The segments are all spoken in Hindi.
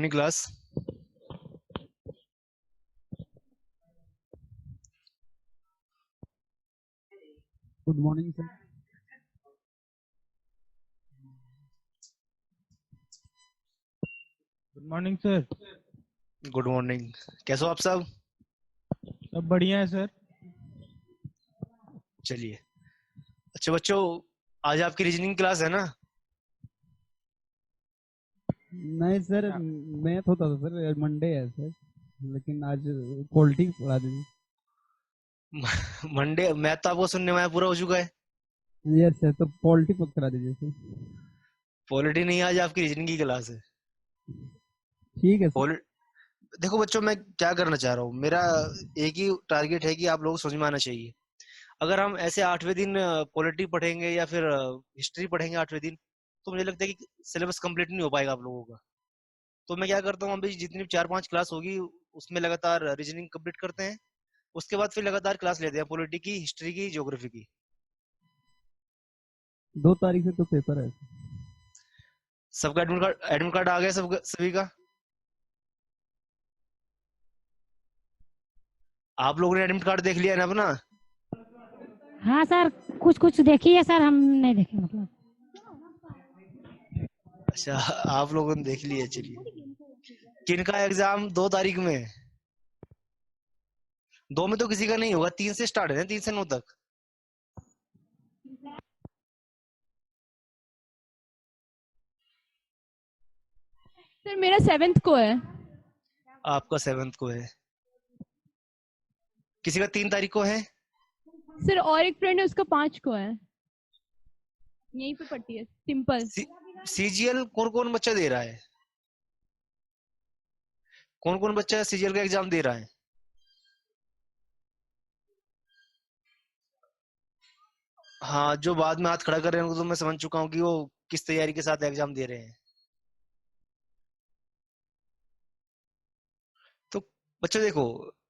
Morning class. Good morning sir. Good morning sir. Good morning. कैसे हो आप सब? सब बढ़िया है सर। चलिए। अच्छा बच्चों, आज आपकी रीजनिंग क्लास है ना? नहीं सर, मैथ होता था सर, मंडे है सर, लेकिन आज पॉलिटिक्स पढ़ा दीजिए। मंडे मैथ तो आपको सुनने में आया पूरा हो चुका है। यस सर, तो पॉलिटिक्स करा दीजिए सर। पॉलिटी नहीं, आज आपकी रीजनिंग की क्लास है। ठीक है सर। पॉलिट देखो बच्चों, मैं क्या करना चाह रहा हूँ, मेरा एक ही टारगेट है कि आप लोग समझ में आना चाहिए। अगर हम ऐसे 8वें दिन पॉलिटी पढ़ेंगे या फिर हिस्ट्री पढ़ेंगे 8वें दिन, तो मुझे लगता है कि सिलेबस कंप्लीट नहीं हो पाएगा आप लोगों का। तो मैं क्या करता हूँ, अभी जितनी 4-5 क्लास होगी उसमें लगातार रीजनिंग कंप्लीट करते हैं। उसके बाद फिर लगातार क्लास लेते हैं पॉलिटी की, हिस्ट्री की, ज्योग्राफी की। 2 तारीख से तो पेपर है सर। सबका एडमिट कार्ड आ गया सब सभी का? आप लोगों ने एडमिट कार्ड देख लिया है ना अपना? हाँ सर, कुछ कुछ देखिए सर, हम नहीं देखे मतलब। अच्छा, आप लोगों ने देख लिया। चलिए, किनका एग्जाम 2 तारीख में है? 2 में तो किसी का नहीं होगा, 3 से स्टार्ट है ना, 3 से 9 तक। सर मेरा 7th को है। आपका 7th को है, किसी का 3 तारीख को है। सर और एक फ्रेंड है, उसका 5 को है। यहीं पे पढ़ती है, सिंपल। सीजीएल कौन कौन बच्चा दे रहा है? कौन कौन बच्चा सीजीएल का एग्जाम दे रहा है? हाँ, जो बाद में हाथ खड़ा कर रहे हैं उनको तो मैं समझ चुका हूँ कि वो किस तैयारी के साथ एग्जाम दे रहे हैं। तो बच्चों देखो,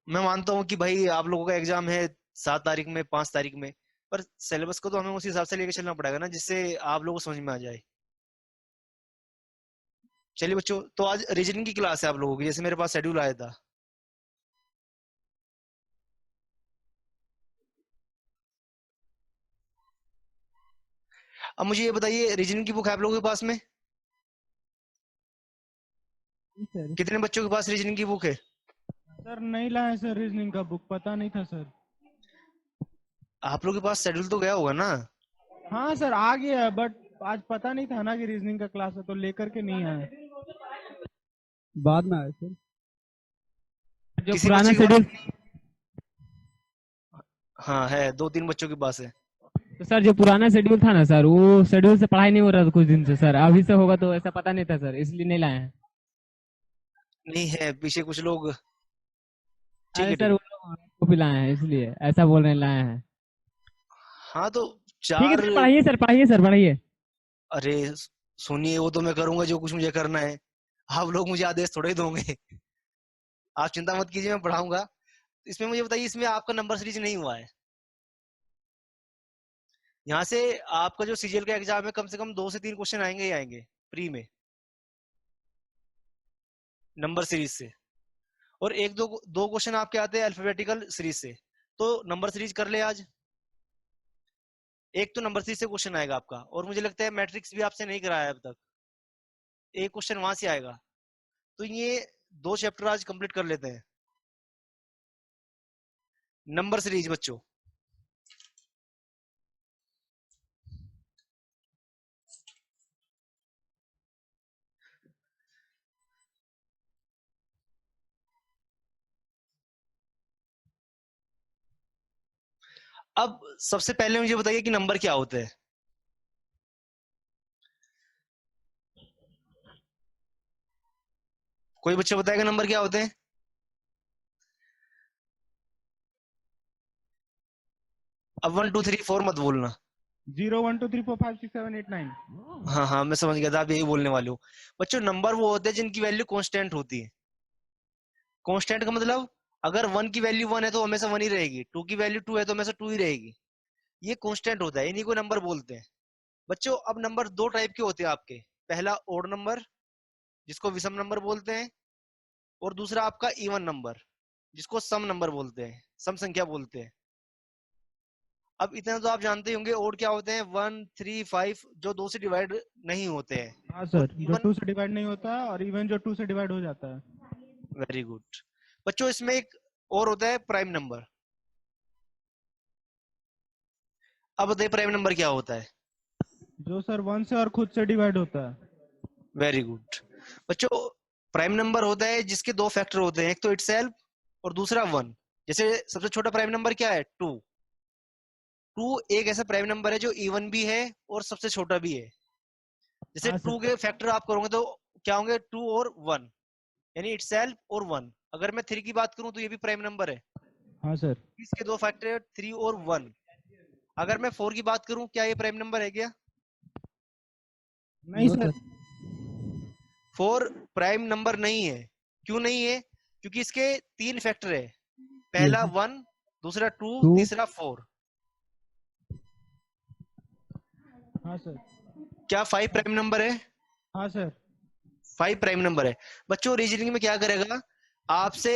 मैं मानता हूँ कि भाई आप लोगों का एग्जाम है 7 तारीख में, 5 तारीख में, पर सिलेबस को तो हमें उस हिसाब से लेके चलना पड़ेगा ना, जिससे आप लोगों को समझ में आ जाए। चलिए बच्चों, तो आज रीजनिंग की क्लास है आप लोगों की, जैसे मेरे पास शेड्यूल आया था। अब मुझे ये बताइए, रीजनिंग की बुक है आप लोगों के पास में? सर कितने बच्चों के पास रीजनिंग की बुक है? सर नहीं लाए सर, रीजनिंग का बुक पता नहीं था सर। आप लोगों के पास शेड्यूल तो गया होगा ना? हाँ सर आ गया, बट आज पता नहीं था ना कि रीजनिंग का क्लास है, तो लेकर के नहीं आए। बाद में आए सर। जो किसी पुराना बच्चे के शेड्यूल, पास? हाँ है, 2-3 बच्चों के पास है। तो सर जो पुराना शेड्यूल था ना सर, वो शेड्यूल से पढ़ाई नहीं हो रहा था कुछ दिन से सर। अभी से होगा तो ऐसा पता नहीं था सर, इसलिए नहीं लाए हैं। नहीं है, पीछे कुछ लोग। ठीक अरे है, सर ठीक वो है। लोग कॉपी लाए हैं, इसलिए ऐसा बोल रहे हैं लाए हैं। हाँ तो ठीक है 4। सर, पढ़ाइए सर, पढ़ाइए सर, पढ़ाइए। अरे सुनिए, वो तो मैं करूंगा जो कुछ मुझे करना है। आप लोग मुझे आदेश थोड़े ही दोगे। आप चिंता मत कीजिए, मैं पढ़ाऊंगा। इसमें मुझे बताइए, इसमें आपका नंबर सीरीज नहीं हुआ है। यहाँ से आपका जो सीजीएल का एग्जाम है, कम से कम 2 से 3 क्वेश्चन आएंगे ही आएंगे प्री में, नंबर सीरीज से। और एक दो दो क्वेश्चन आपके आते हैं अल्फाबेटिकल सीरीज से। तो नंबर सीरीज कर ले आज। एक तो नंबर सीरीज से क्वेश्चन आएगा आपका, और मुझे लगता है मैट्रिक्स भी आपसे नहीं कराया है अब तक, एक क्वेश्चन वहां से आएगा। तो ये 2 चैप्टर आज कंप्लीट कर लेते हैं, नंबर सीरीज बच्चों। अब सबसे पहले मुझे बताइए कि नंबर क्या होते हैं। कोई बच्चा बताएगा नंबर क्या होते हैं? अब 1 2 3 4 मत बोलना। 0 1 2 3 4 5 6 7 8 9। हाँ हाँ, मैं समझ गया था, आप यही बोलने वाले हो। बच्चों, नंबर वो होते हैं जिनकी वैल्यू कांस्टेंट होती है। कांस्टेंट का मतलब, अगर 1 की वैल्यू 1 है तो हमेशा 1 ही रहेगी, 2 की वैल्यू 2 है तो हमेशा 2 ही रहेगी। ये कांस्टेंट होता है, इन्हीं को नंबर बोलते हैं। बच्चों, अब नंबर 2 टाइप के होते हैं आपके। पहला ओड नंबर, जिसको विषम नंबर बोलते हैं, और दूसरा आपका इवन नंबर जिसको सम नंबर बोलते हैं, सम संख्या बोलते हैं। अब इतना तो आप जानते ही होंगे, और क्या होते हैं 1 3 5 जो 2 से डिवाइड नहीं होते हैं। हाँ और सर, जो इवन 2 से डिवाइड नहीं होता है, और इवन जो 2 से डिवाइड हो जाता है। वेरी गुड बच्चों। इसमें एक और होता है प्राइम नंबर। अब बताइए प्राइम नंबर क्या होता है? जो सर 1 से और खुद से डिवाइड होता है। वेरी गुड बच्चों। प्राइम नंबर होता है जिसके दो फैक्टर होते हैं, एक तो इटसेल्फ और दूसरा 1। जैसे सबसे छोटा प्राइम नंबर क्या है? 2। 2 एक ऐसा प्राइम नंबर है जो इवन भी है और सबसे छोटा भी है। जैसे हाँ 2 सर। के फैक्टर आप करोगे तो क्या होंगे? 2 और 1, यानी इटसेल्फ और 1। अगर मैं 3 की बात करूं तो ये भी प्राइम नंबर है। हाँ सर। इसके दो फैक्टर है 3 और 1। अगर मैं 4 की बात करूं, क्या ये प्राइम नंबर है क्या? नहीं no sir. Sir. 4 prime number नहीं है। क्यों नहीं है? क्योंकि इसके 3 फैक्टर है। पहला यस 1, दूसरा 2, 2। तीसरा 4। हाँ सर। क्या 5 प्राइम नंबर है? हाँ सर। 5 प्राइम नंबर है। बच्चों रीजनिंग में क्या करेगा, आपसे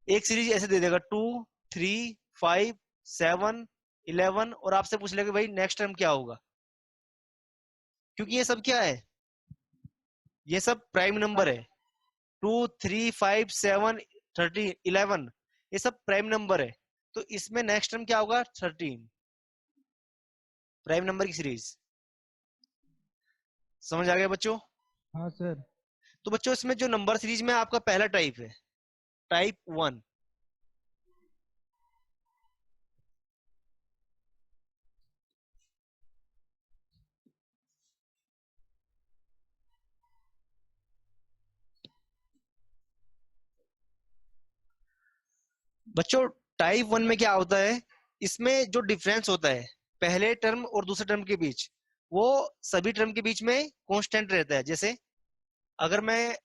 एक सीरीज ऐसे दे देगा 2 3 5 7 11, और आपसे पूछ लेगा भाई नेक्स्ट टर्म क्या होगा। क्योंकि ये सब क्या है? ये सब प्राइम नंबर है। 2 3 5 7 13 11, ये सब प्राइम नंबर है। तो इसमें नेक्स्ट टर्म क्या होगा? 13। प्राइम नंबर की सीरीज समझ आ गया बच्चों? हाँ सर। तो बच्चों इसमें जो नंबर सीरीज में आपका पहला टाइप है, टाइप 1। बच्चों टाइप 1 में क्या होता है, इसमें जो डिफरेंस होता है पहले टर्म और दूसरे टर्म के बीच, वो सभी टर्म के बीच में कांस्टेंट रहता है। जैसे अगर मैं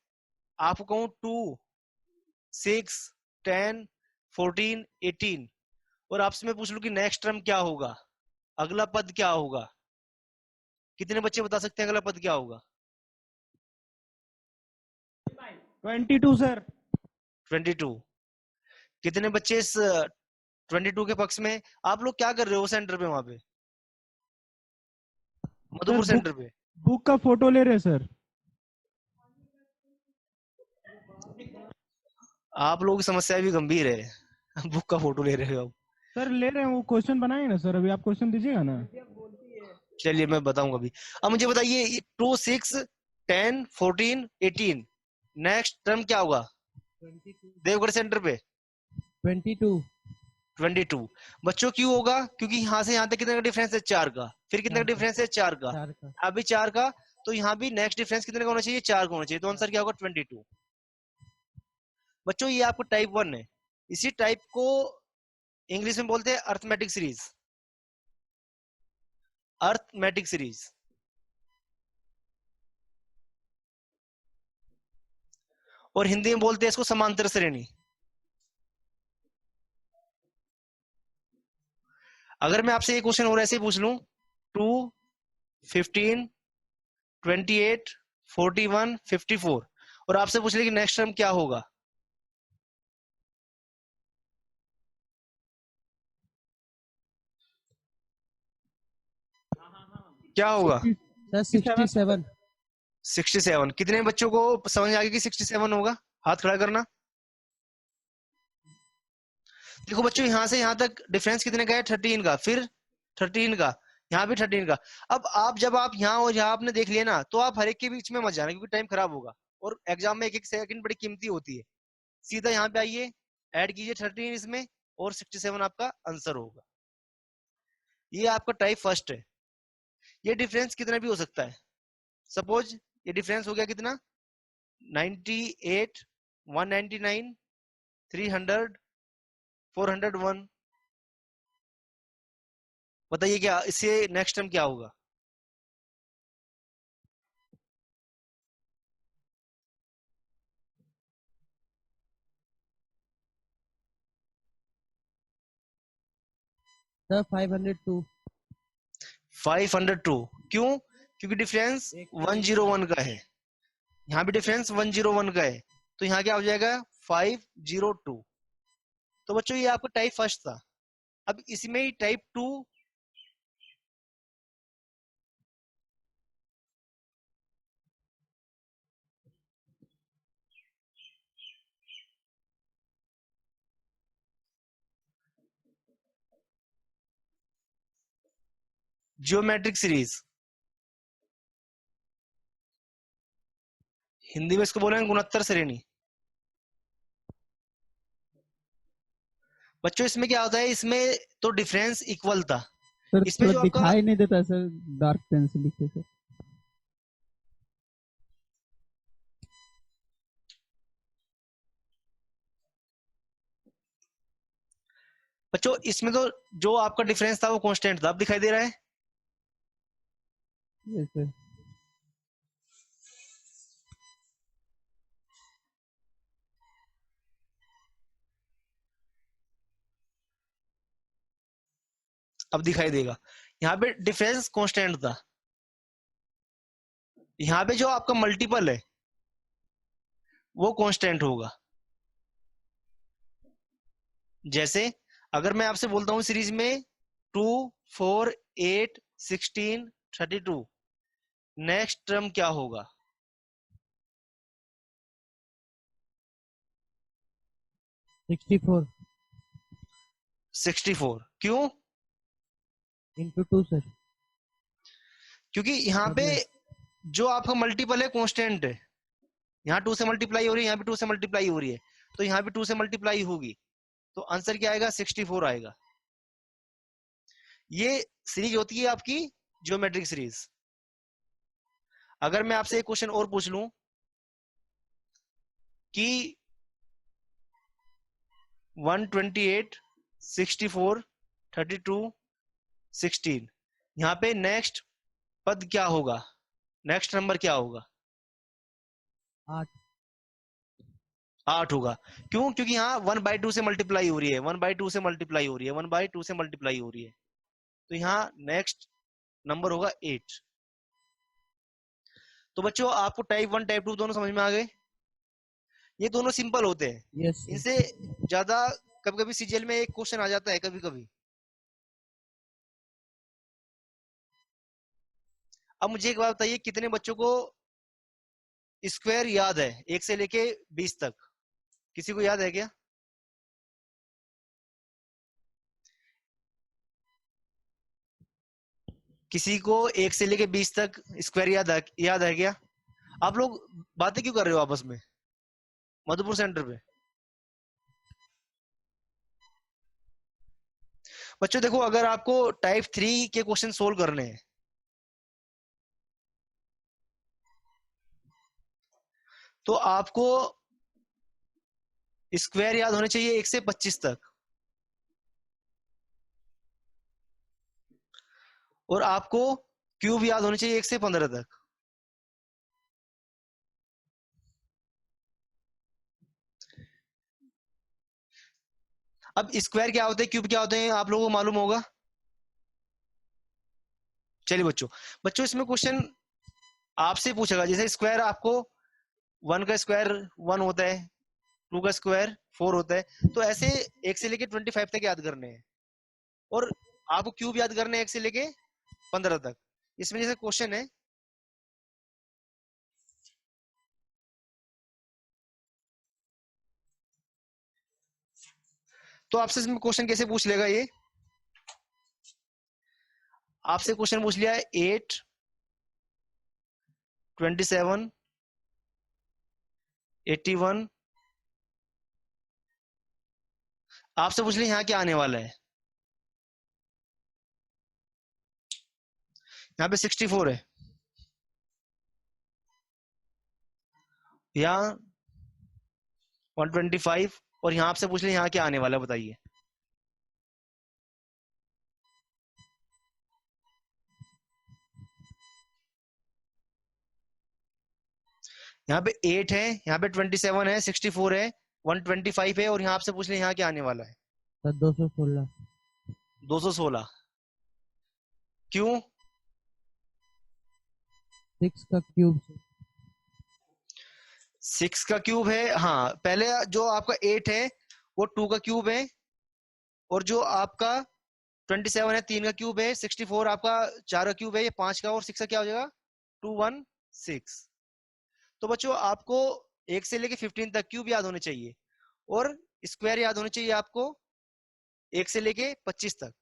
आपको कहूं 2 6 10 14 18, और आपसे मैं पूछ लूं कि नेक्स्ट टर्म क्या होगा, अगला पद क्या होगा, कितने बच्चे बता सकते हैं अगला पद क्या होगा? 22 सर। 22। कितने बच्चे इस 22 के पक्ष में? आप लोग क्या कर रहे हो सेंटर पे, वहां पे सर मधुपुर सेंटर पे? बुक का फोटो ले रहे सर। आप लोगों की समस्या भी गंभीर है बुक का फोटो ले रहे हो आप। सर ले रहे हैं, वो क्वेश्चन बनाए ना सर, अभी आप क्वेश्चन दीजिएगा ना। चलिए मैं बताऊंगा अभी। अब मुझे बताइए 2 6 10 14 18, नेक्स्ट टर्म क्या होगा देवगढ़ सेंटर पे? 22 22। बच्चों क्यों होगा? क्योंकि यहाँ से यहाँ तक कितने का डिफरेंस है? 4 का। फिर कितने का 4 का डिफरेंस है? 4 का। 4 का। यहाँ भी 4 का। तो यहाँ भी नेक्स्ट डिफरेंस कितने का होना चाहिए? 4 का होना चाहिए। तो आंसर क्या होगा? 22। बच्चों ये आपको टाइप 1 है। इसी टाइप को इंग्लिश में बोलते हैं अर्थमेटिक सीरीज। Arithmetic series. और हिंदी में बोलते हैं इसको समांतर श्रेणी। अगर मैं आपसे ये क्वेश्चन और ऐसे ही पूछ लूं 2 15 28 41 54, और आपसे पूछ ले कि नेक्स्ट टर्म क्या होगा, क्या होगा? सर 67। 67। कितने बच्चों को समझ आ गया कि 67 होगा? हाथ खड़ा करना। देखो बच्चों यहां से यहां तक डिफरेंस कितने का है? 13 का। फिर 13 का, यहाँ भी 13 का। अब आप जब आप यहाँ और यहाँ आपने देख लिया ना, तो आप हर एक के बीच में मत जाना, क्योंकि टाइम खराब होगा और एग्जाम में एक एक सेकंड बड़ी कीमती होती है। सीधा यहाँ पे आइए, ऐड कीजिए 13 इसमें, और 67 आपका आंसर होगा। ये आपका टाइप फर्स्ट है। ये डिफरेंस कितना भी हो सकता है। सपोज ये डिफरेंस हो गया कितना? 98 199 300 401। बताइए क्या इससे नेक्स्ट टाइम क्या होगा? सर 502। 502। क्यों? क्योंकि डिफरेंस 101 का है। यहाँ भी डिफरेंस 101 का है, तो यहाँ क्या हो जाएगा 502। तो बच्चों ये आपका टाइप फर्स्ट था। अब इसमें ही टाइप 2 जियोमेट्रिक सीरीज, हिंदी में इसको बोलेंगे गुणोत्तर श्रेणी। बच्चों इसमें क्या होता है, इसमें तो डिफरेंस इक्वल था, सर इसमें थोड़ा जो आपका दिखाई नहीं देता सर, डार्क पेन से लिखते सर। बच्चों इसमें तो जो आपका डिफरेंस था वो कांस्टेंट था, अब दिखाई दे रहा है। Yes sir. अब दिखाई देगा, यहाँ पे डिफरेंस कांस्टेंट था, यहाँ पे जो आपका मल्टीपल है वो कांस्टेंट होगा। जैसे अगर मैं आपसे बोलता हूं सीरीज में 2, 4, 8, 16, 32, नेक्स्ट टर्म क्या होगा? 64 64। क्यों? Into 2 sir. क्योंकि यहाँ पे मतलब जो आपका मल्टीपल है कांस्टेंट है, यहाँ 2 से मल्टीप्लाई हो रही है, यहाँ भी 2 से मल्टीप्लाई हो रही है, तो यहाँ भी 2 से मल्टीप्लाई होगी, तो आंसर क्या आएगा 64 आएगा। ये सीरीज होती है आपकी ज्योमेट्रिक सीरीज। अगर मैं आपसे एक क्वेश्चन और पूछ लूं कि 128, 64, 32, 16, यहाँ पे नेक्स्ट पद क्या होगा, नेक्स्ट नंबर क्या होगा? 8 8 होगा। क्यों? क्योंकि यहाँ 1/2 से मल्टीप्लाई हो रही है, 1/2 से मल्टीप्लाई हो रही है, 1/2 से मल्टीप्लाई हो रही है, तो यहाँ नेक्स्ट नंबर होगा 8। तो बच्चों आपको टाइप 1 टाइप 2 दोनों समझ में आ गए? ये दोनों सिंपल होते हैं, यस इनसे ज्यादा कभी कभी सीजीएल में एक क्वेश्चन आ जाता है कभी कभी। अब मुझे एक बात बताइए, कितने बच्चों को स्क्वायर याद है 1 से लेके 20 तक? किसी को याद है क्या? किसी को 1 से लेके 20 तक स्क्वायर याद है क्या? आप लोग बातें क्यों कर रहे हो आपस में मधुपुर सेंटर पे? बच्चों देखो, अगर आपको टाइप 3 के क्वेश्चन सोल्व करने हैं तो आपको स्क्वायर याद होने चाहिए 1 से 25 तक, और आपको क्यूब याद होने चाहिए 1 से 15 तक। अब स्क्वायर क्या होते हैं, क्यूब क्या होते हैं, आप लोगों को मालूम होगा। चलिए बच्चों, इसमें क्वेश्चन आपसे पूछेगा, जैसे स्क्वायर आपको 1 का स्क्वायर 1 होता है, 2 का स्क्वायर 4 होता है, तो ऐसे 1 से लेके 25 तक याद करने हैं, और आपको क्यूब याद करने हैं 1 से लेके 15 तक। इसमें जैसे क्वेश्चन है, तो आपसे इसमें क्वेश्चन कैसे पूछ लेगा ये? आपसे क्वेश्चन पूछ लिया है 8, 27, 81, आपसे पूछ लिया यहाँ क्या आने वाला है, यहाँ पे 64 है, यहाँ 125, और यहाँ आपसे पूछ लिया यहाँ क्या आने वाला है, बताइए। यहाँ पे 8 है, यहाँ पे 27 है, 64 है, 125 है, और यहाँ आपसे पूछ लिया यहाँ क्या आने वाला है? सर 216 216। क्यों? 6 का क्यूब सर। 6 का क्यूब है, हाँ पहले जो आपका 8 है वो 2 का क्यूब है, और जो आपका 27 है 3 का क्यूब है, 64 आपका 4 का क्यूब है, ये 5 का और 6 का क्या हो जाएगा 216। तो बच्चों आपको 1 से लेके 15 तक क्यूब याद होने चाहिए और स्क्वायर याद होने चाहिए आपको 1 से लेके 25 तक।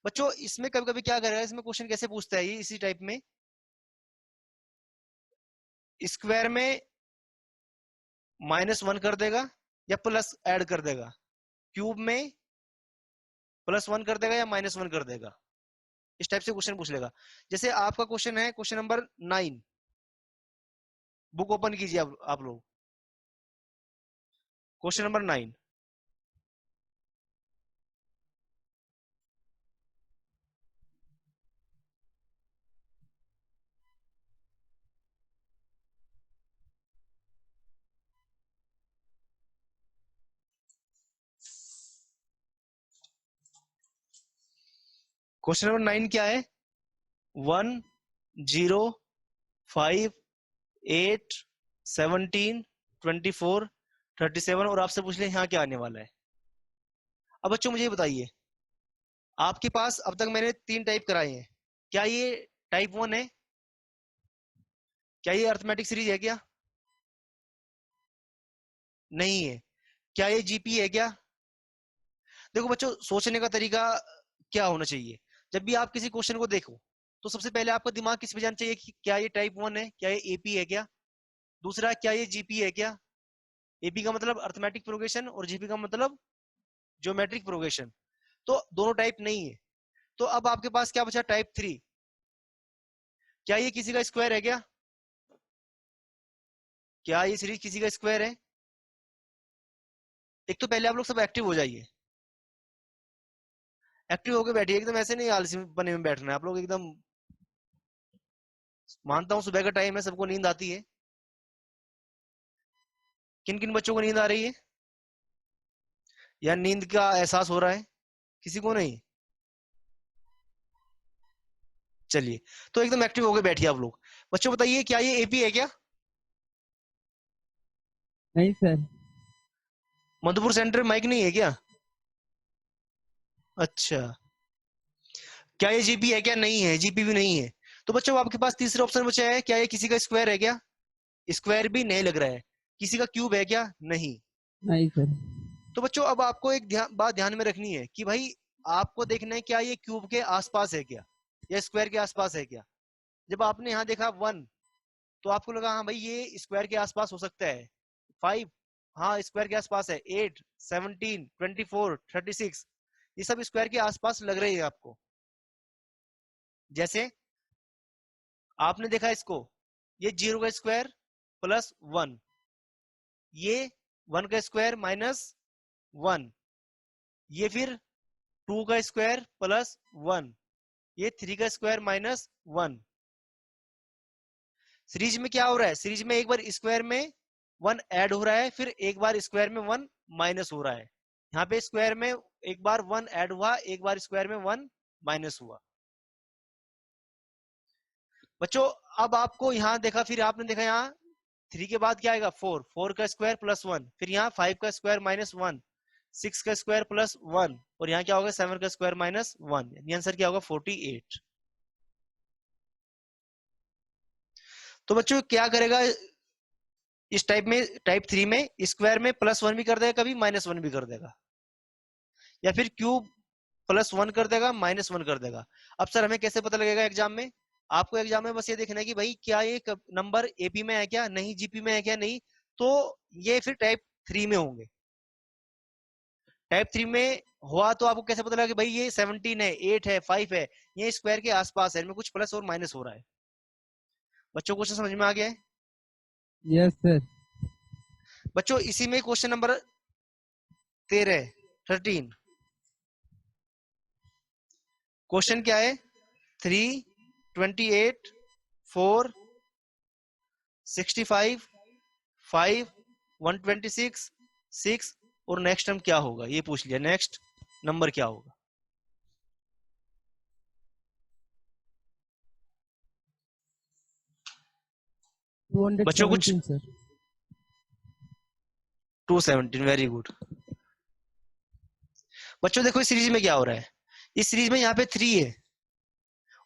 बच्चों इसमें कभी कभी क्या करेगा, इसमें क्वेश्चन कैसे पूछता है ये इसी टाइप में, स्क्वायर में -1 कर देगा या प्लस ऐड कर देगा, क्यूब में +1 कर देगा या -1 कर देगा, इस टाइप से क्वेश्चन पूछ लेगा। जैसे आपका क्वेश्चन है क्वेश्चन नंबर 9, बुक ओपन कीजिए आप लोग, क्वेश्चन नंबर 9। क्वेश्चन नंबर 9 क्या है, 1 0 5 8 17 24 37, और आपसे पूछ ले यहाँ क्या आने वाला है। अब बच्चों मुझे बताइए, आपके पास अब तक मैंने 3 टाइप कराए हैं, क्या ये टाइप 1 है, क्या ये अरिथमेटिक सीरीज है क्या, नहीं है, क्या ये जीपी है क्या। देखो बच्चों सोचने का तरीका क्या होना चाहिए, जब भी आप किसी क्वेश्चन को देखो तो सबसे पहले आपका दिमाग किस पे जाना चाहिए कि क्या ये टाइप 1 है, क्या ये एपी है क्या, दूसरा क्या ये जीपी है क्या। एपी का मतलब अरिथमेटिक प्रोग्रेशन और जीपी का मतलब ज्योमेट्रिक प्रोग्रेशन, तो दोनों टाइप नहीं है। तो अब आपके पास क्या बचा, टाइप 3, क्या ये किसी का स्क्वायर है क्या, क्या ये सीरीज किसी का स्क्वायर है। एक तो पहले आप लोग सब एक्टिव हो जाइए, एक्टिव होकर बैठिए, एकदम ऐसे नहीं आलसी बने में बैठना है आप लोग एकदम। मानता हूं सुबह का टाइम है, सबको नींद आती है, किन किन बच्चों को नींद आ रही है या नींद का एहसास हो रहा है, किसी को नहीं। चलिए तो एकदम एक्टिव होकर बैठिए आप लोग। बच्चों बताइए क्या ये एपी है क्या, नहीं सर। मधुपुर सेंटर माइक नहीं है क्या, अच्छा, क्या ये जीपी है क्या, नहीं है, जीपी भी नहीं है। तो बच्चों आपके पास तीसरा ऑप्शन बचा है, क्या ये किसी का स्क्वायर है क्या, स्क्वायर भी नहीं लग रहा है, किसी का क्यूब है क्या, नहीं। नहीं सर। तो बच्चों अब आपको एक बात ध्यान में रखनी है कि भाई आपको देखना है क्या ये क्यूब के आसपास है क्या या स्क्वायर के आसपास है क्या। जब आपने यहाँ देखा 1 तो आपको लगा हाँ भाई ये स्क्वायर के आसपास हो सकता है, 5 हाँ स्क्वायर के आसपास है, 8 17 24 36 ये सब स्क्वायर के आसपास लग रही है आपको। जैसे आपने देखा इसको, ये 0 का स्क्वायर +1, ये 1 का स्क्वायर -1, ये फिर 2 का स्क्वायर +1, ये 3 का स्क्वायर -1। सीरीज में क्या हो रहा है, सीरीज में एक बार स्क्वायर में 1 ऐड हो रहा है, फिर एक बार स्क्वायर में 1 माइनस हो रहा है। यहाँ पे स्क्वायर में एक बार 1 ऐड हुआ, एक बार स्क्वायर में 1 माइनस हुआ। बच्चों अब आपको यहाँ देखा, फिर आपने देखा यहाँ 3 के बाद क्या आएगा 4, 4 का स्क्वायर +1, फिर यहाँ 5 का स्क्वायर -1, 6 का स्क्वायर +1, और यहाँ क्या होगा 7 का स्क्वायर -1, यानी आंसर क्या होगा 48। तो बच्चों क्या करेगा इस टाइप में, टाइप 3 में स्क्वायर में +1 भी कर देगा, कभी -1 भी कर देगा, या फिर क्यूब +1 कर देगा -1 कर देगा। अब सर हमें कैसे पता लगेगा एग्जाम में, आपको एग्जाम में बस ये देखना है कि भाई क्या ये नंबर एपी में है क्या, नहीं जीपी में है क्या, नहीं, तो ये फिर टाइप 3 में होंगे। टाइप 3 में हुआ तो आपको कैसे पता लगा कि भाई ये 17 है, 8 है, 5 है, ये स्क्वायर के आसपास है, इनमें कुछ प्लस और माइनस हो रहा है। बच्चों क्वेश्चन समझ में आ गया है। Yes sir. बच्चों इसी में क्वेश्चन नंबर 13 क्वेश्चन क्या है, 3 28 4 65 5 126 6 और नेक्स्ट टर्म क्या होगा ये पूछ लिया, नेक्स्ट नंबर क्या होगा। बच्चों कुछ 217 सर। 217, very good. बच्चों देखो इस सीरीज में क्या हो रहा है, इस सीरीज में यहाँ पे 3 है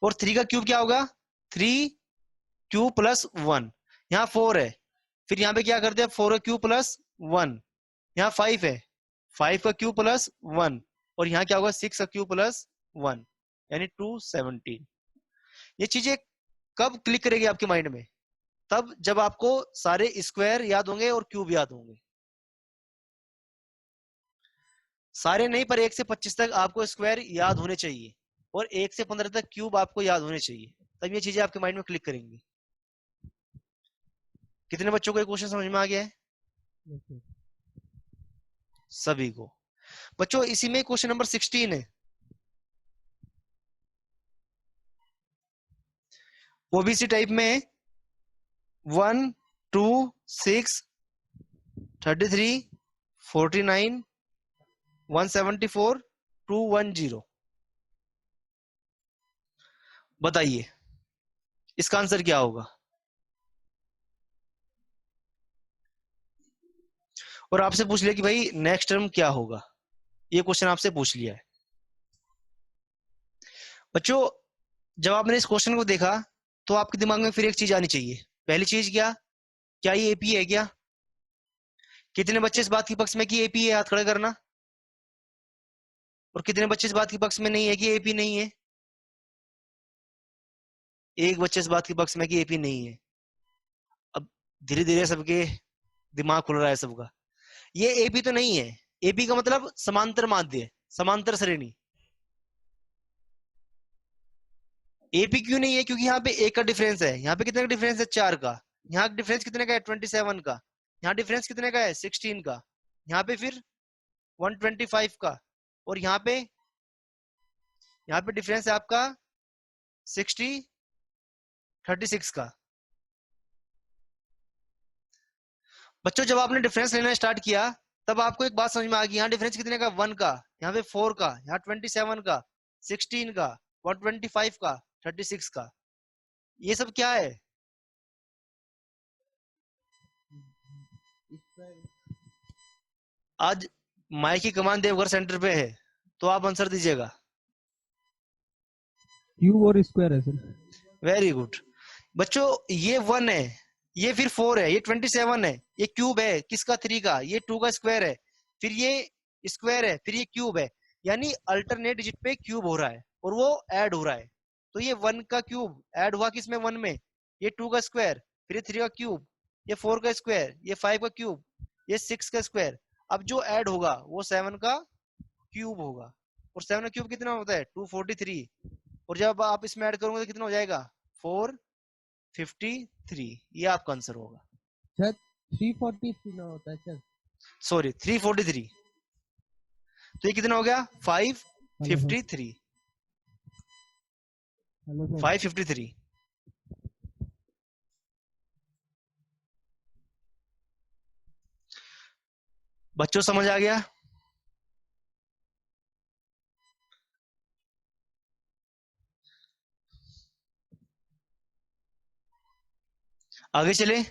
और 3 का क्यूब क्या होगा, 3 क्यूब +1। यहाँ 4 है, फिर यहाँ पे क्या करते हैं, 4 का क्यूब +1। यहाँ 5 है, 5 का क्यूब +1, और यहाँ क्या होगा, 6 का क्यूब +1, यानी 217। ये चीजें कब क्लिक करेगी आपके माइंड में, तब जब आपको सारे स्क्वायर याद होंगे और क्यूब याद होंगे। सारे नहीं, पर 1 से 25 तक आपको स्क्वायर याद होने चाहिए, और 1 से 15 तक क्यूब आपको याद होने चाहिए, तब ये चीजें आपके माइंड में क्लिक करेंगी। कितने बच्चों को ये क्वेश्चन समझ में आ गया है? सभी को। बच्चों इसी में क्वेश्चन नंबर 16 है, ओबीसी टाइप में 1, 2, 6, 33, 49, 174, 210। बताइए इसका आंसर क्या होगा। और आपसे पूछ लिया कि भाई नेक्स्ट टर्म क्या होगा, ये क्वेश्चन आपसे पूछ लिया है। बच्चों जब आपने इस क्वेश्चन को देखा तो आपके दिमाग में फिर एक चीज आनी चाहिए। पहली चीज क्या ये एपी है क्या? कितने बच्चे इस बात के पक्ष में कि एपी है, हाथ खड़े करना। और कितने बच्चे इस बात के पक्ष में नहीं है कि एपी नहीं है? एक बच्चे इस बात के पक्ष में कि एपी नहीं है। अब धीरे धीरे सबके दिमाग खुल रहा है सबका। ये एपी तो नहीं है, एपी का मतलब समांतर माध्य, समांतर श्रेणी। एपी क्यों नहीं है? क्योंकि यहाँ पे एक का डिफरेंस है, यहाँ पे कितने का डिफरेंस है, 4 का। यहाँ डिफरेंस कितने का है, 27 का। यहाँ डिफरेंस कितने का है, 16 का। यहाँ पे फिर 125 का। और यहाँ पे डिफरेंस है आपका 36 का। बच्चों जब आपने डिफरेंस लेना स्टार्ट किया तब आपको एक बात समझ में आ गई, यहाँ डिफरेंस कितने का, 1 का। यहाँ पे 4 का, यहाँ 27 का, 16 का, 125 का, 36 का। ये सब क्या है? आज माई की कमान देवघर सेंटर पे है, तो आप आंसर दीजिएगा। क्यूब और स्क्वायर है सर। Very good. बच्चों ये 1 है, ये फिर 4 है, ये 27 है, ये क्यूब है किसका, 3 का। ये 2 का स्क्वायर है, फिर ये स्क्वायर है, फिर ये क्यूब है। यानी अल्टरनेट डिजिट पे क्यूब हो रहा है और वो ऐड हो रहा है। तो ये 1 का क्यूब ऐड हुआ किसमें, 1 में। ये 2 का स्क्वायर, फिर ये 3 का क्यूब, ये 4 का स्क्वायर, ये 5 का क्यूब, ये 6 का स्क्वायर। अब जो ऐड होगा वो 7 का क्यूब होगा। और 7 का क्यूब कितना होता है, 243। और जब आप इसमें ऐड करोगे तो कितना हो जाएगा, 453। ये आपका आंसर होगा। सर 343 ना होता है सर। सॉरी 343। तो ये कितना हो गया, 553। Hello sir. 553। बच्चों समझ आ गया? आगे चले।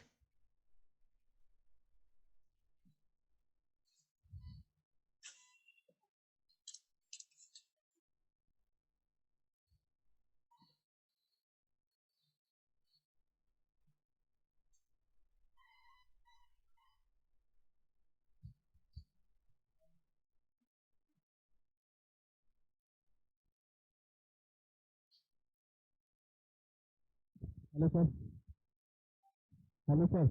Hello sir. हेलो सर,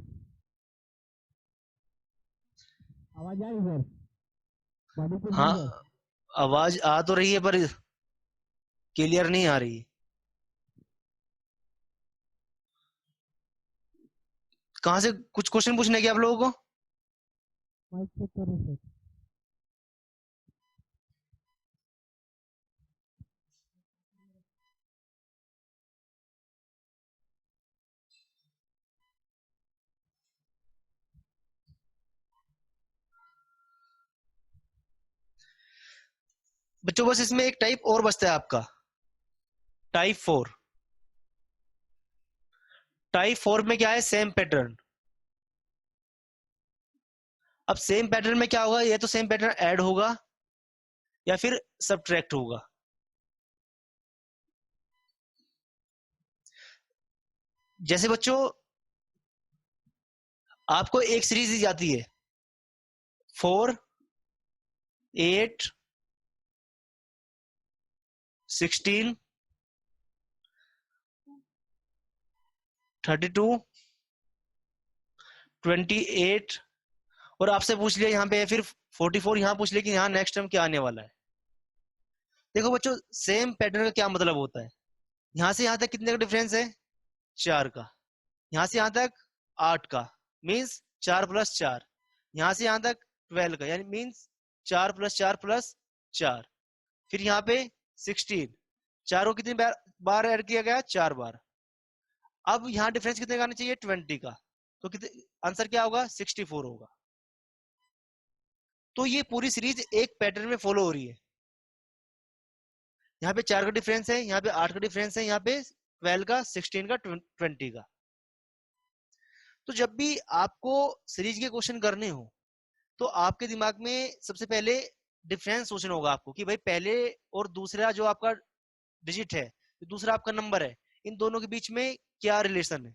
आवाज आ रही सर? बॉडी पे हाँ सर। आवाज आ तो रही है पर क्लियर नहीं आ रही। कहाँ से कुछ क्वेश्चन पूछने के आप लोगों को? माइक चेक करो सर। बच्चों बस इसमें एक टाइप और बचता है आपका, टाइप 4। टाइप 4 में क्या है, सेम पैटर्न। अब सेम पैटर्न में क्या होगा, या तो सेम पैटर्न ऐड होगा या फिर सबट्रैक्ट होगा। जैसे बच्चों आपको एक सीरीज दी जाती है 4, 8, 16, 32, 28 और आपसे पूछ लिया यहाँ पे फिर 44, यहाँ पूछ लिया कि यहाँ नेक्स्ट टर्म क्या आने वाला है। देखो बच्चों सेम पैटर्न का क्या मतलब होता है, यहां से यहां तक कितने का डिफरेंस है, 4 का। यहां से यहां तक 8 का, मींस 4 + 4। यहां से यहां तक 12 का, यानी मींस 4 + 4 + 4। फिर यहाँ पे 16, 4 को कितनी बार ऐड किया गया, 4 बार। अब यहाँ डिफरेंस कितने का आना चाहिए, 20 का। तो कितने, आंसर क्या होगा, 64 होगा। तो ये पूरी सीरीज एक पैटर्न में फॉलो हो रही है। यहाँ पे 4 का डिफरेंस है, यहाँ पे 8 का डिफरेंस है, यहाँ पे 12 का, 16 का, 20 का। तो जब भी आपको सीरीज के क्वेश्चन करने हो तो आपके दिमाग में सबसे पहले डिफरेंस सोचना होगा आपको कि भाई पहले और दूसरा जो आपका डिजिट है, दूसरा आपका नंबर है, इन दोनों के बीच में क्या रिलेशन है।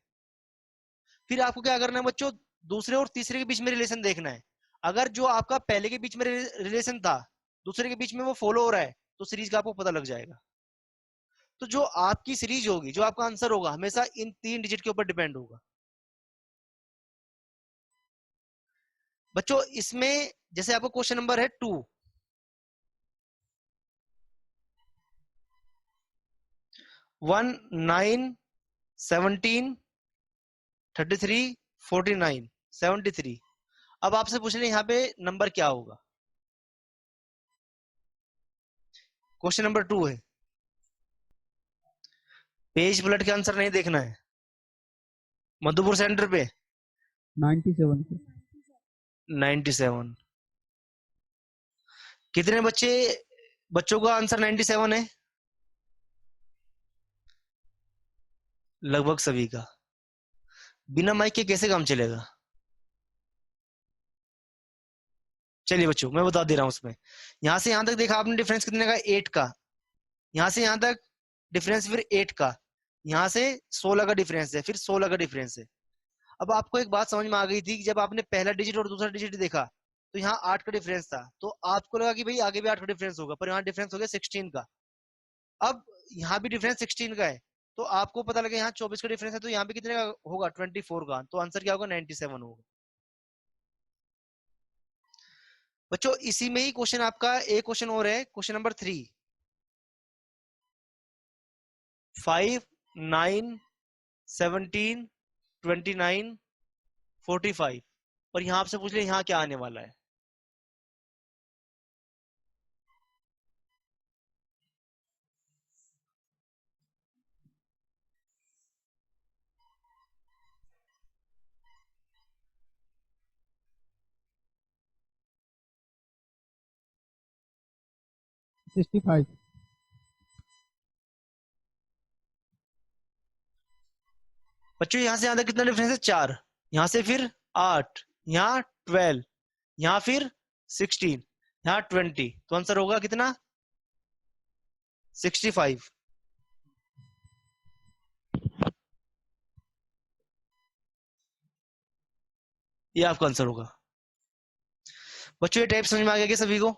फिर आपको क्या करना है बच्चों, दूसरे और तीसरे के बीच में रिलेशन देखना है। अगर जो आपका पहले के बीच में रिलेशन था दूसरे के बीच में वो फॉलो हो रहा है तो सीरीज का आपको पता लग जाएगा। तो जो आपकी सीरीज होगी, जो आपका आंसर होगा, हमेशा इन 3 डिजिट के ऊपर डिपेंड होगा। बच्चों इसमें जैसे आपको क्वेश्चन नंबर है 2, 1, 9, 17, 33, 49, 73। अब आपसे पूछ रहे हैं यहाँ पे नंबर क्या होगा। क्वेश्चन नंबर 2 है, पेज पलट के आंसर नहीं देखना है, मधुपुर सेंटर पे 97 से 97। कितने बच्चों का आंसर 97 है, लगभग सभी का। बिना माइक के कैसे काम चलेगा। चलिए बच्चों मैं बता दे रहा हूं उसमें। यहां से यहां तक देखा आपने डिफरेंस कितने का, 8 का। यहां से यहां तक डिफरेंस फिर 8 का। यहां से 16 का डिफरेंस है, फिर 16 का डिफरेंस है। अब आपको एक बात समझ में आ गई थी कि जब आपने पहला डिजिट और दूसरा डिजिट देखा तो यहाँ 8 का डिफरेंस था, तो आपको लगा कि भाई आगे भी 8 का डिफरेंस होगा, पर यहाँ डिफरेंस हो गया 16 का। अब यहाँ भी डिफरेंस 16 का है, तो आपको पता लगा यहाँ 24 का डिफरेंस है, तो यहाँ पे कितने का होगा, 24 का। तो आंसर क्या होगा, 97 होगा। बच्चों इसी में ही क्वेश्चन आपका एक क्वेश्चन और है, क्वेश्चन नंबर 3, 5, 9, 17, 29, 45। और यहाँ आपसे पूछ ले यहाँ क्या आने वाला है। Sixty five. बच्चों यहाँ से यहाँ तक कितना डिफरेंस है, 4। यहाँ से फिर 8, यहाँ 12, यहाँ फिर 16, यहाँ 20। तो आंसर होगा कितना, 65। ये आपका आंसर होगा। बच्चों ये टाइप समझ में आ गया क्या सभी को।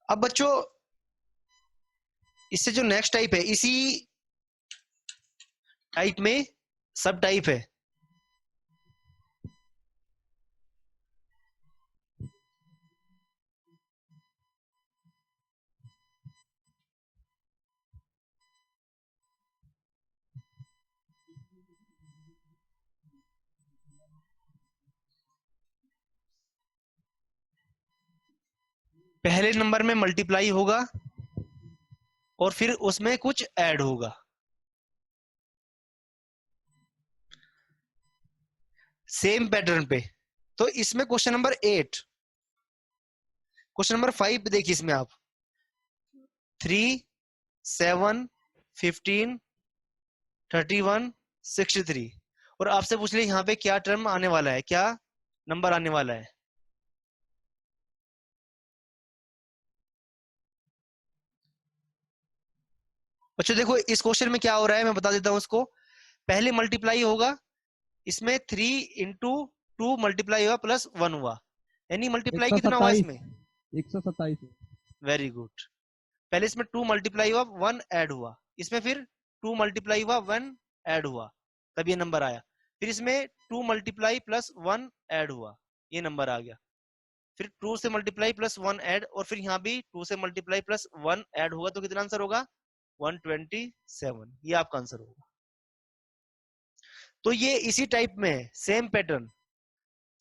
अब बच्चों इससे जो नेक्स्ट टाइप है, इसी टाइप में सब टाइप है। पहले नंबर में मल्टीप्लाई होगा और फिर उसमें कुछ ऐड होगा। सेम पैटर्न पे। तो इसमें क्वेश्चन नंबर 8, क्वेश्चन नंबर 5 देखिए, इसमें आप 3, 7, 15, 31, 63। और आपसे पूछ लिया यहाँ पे क्या टर्म आने वाला है, क्या नंबर आने वाला है। बच्चों देखो इस क्वेश्चन में क्या हो रहा है मैं बता देता हूं उसको। पहले मल्टीप्लाई होगा, इसमें 3 इंटू 2 मल्टीप्लाई हुआ प्लस 1 हुआ, यानी मल्टीप्लाई कितना हुआ 127 इसमें? 127 वेरी गुड। पहले इसमें 2 मल्टीप्लाई हुआ 1 ऐड हुआ, इसमें फिर 2 मल्टीप्लाई हुआ 1 ऐड हुआ, तब ये नंबर आया। फिर इसमें 2 मल्टीप्लाई प्लस 1 ऐड हुआ, ये नंबर आ गया। फिर 2 से मल्टीप्लाई प्लस 1 ऐड, और फिर यहाँ भी 2 से मल्टीप्लाई प्लस 1 ऐड होगा, तो कितना आंसर होगा? 127। ये आपका आंसर होगा। तो ये इसी टाइप में है, सेम पैटर्न।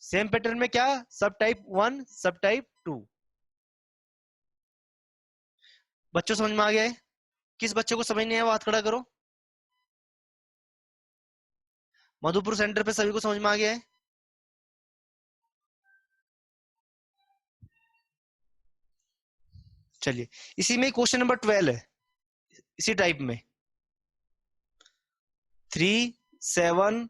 सेम पैटर्न में क्या, सब टाइप 1 सब टाइप 2। बच्चों समझ में आ गया है? किस बच्चे को समझ नहीं आया वो हाथ खड़ा करो। मधुपुर सेंटर पे सभी को समझ में आ गया है? चलिए इसी में क्वेश्चन नंबर 12 है, इसी टाइप में 3, 7,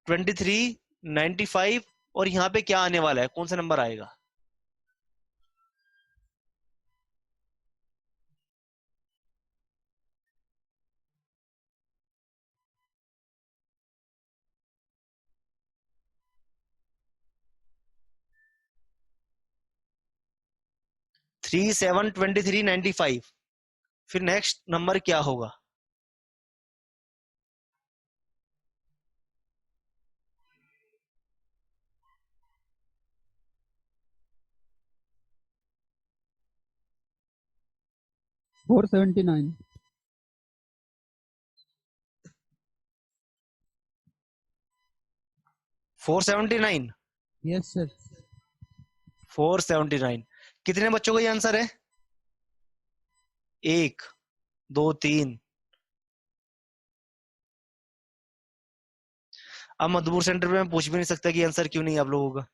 23, 95, और यहाँ पे क्या आने वाला है, कौन सा नंबर आएगा? थ्री 7 23 95, फिर नेक्स्ट नंबर क्या होगा? फोर 79 479। यस सर 479 कितने बच्चों का ये आंसर है? 1 2 3। अब मधुपुर सेंटर पे मैं पूछ भी नहीं सकता कि आंसर क्यों नहीं है आप लोगों का।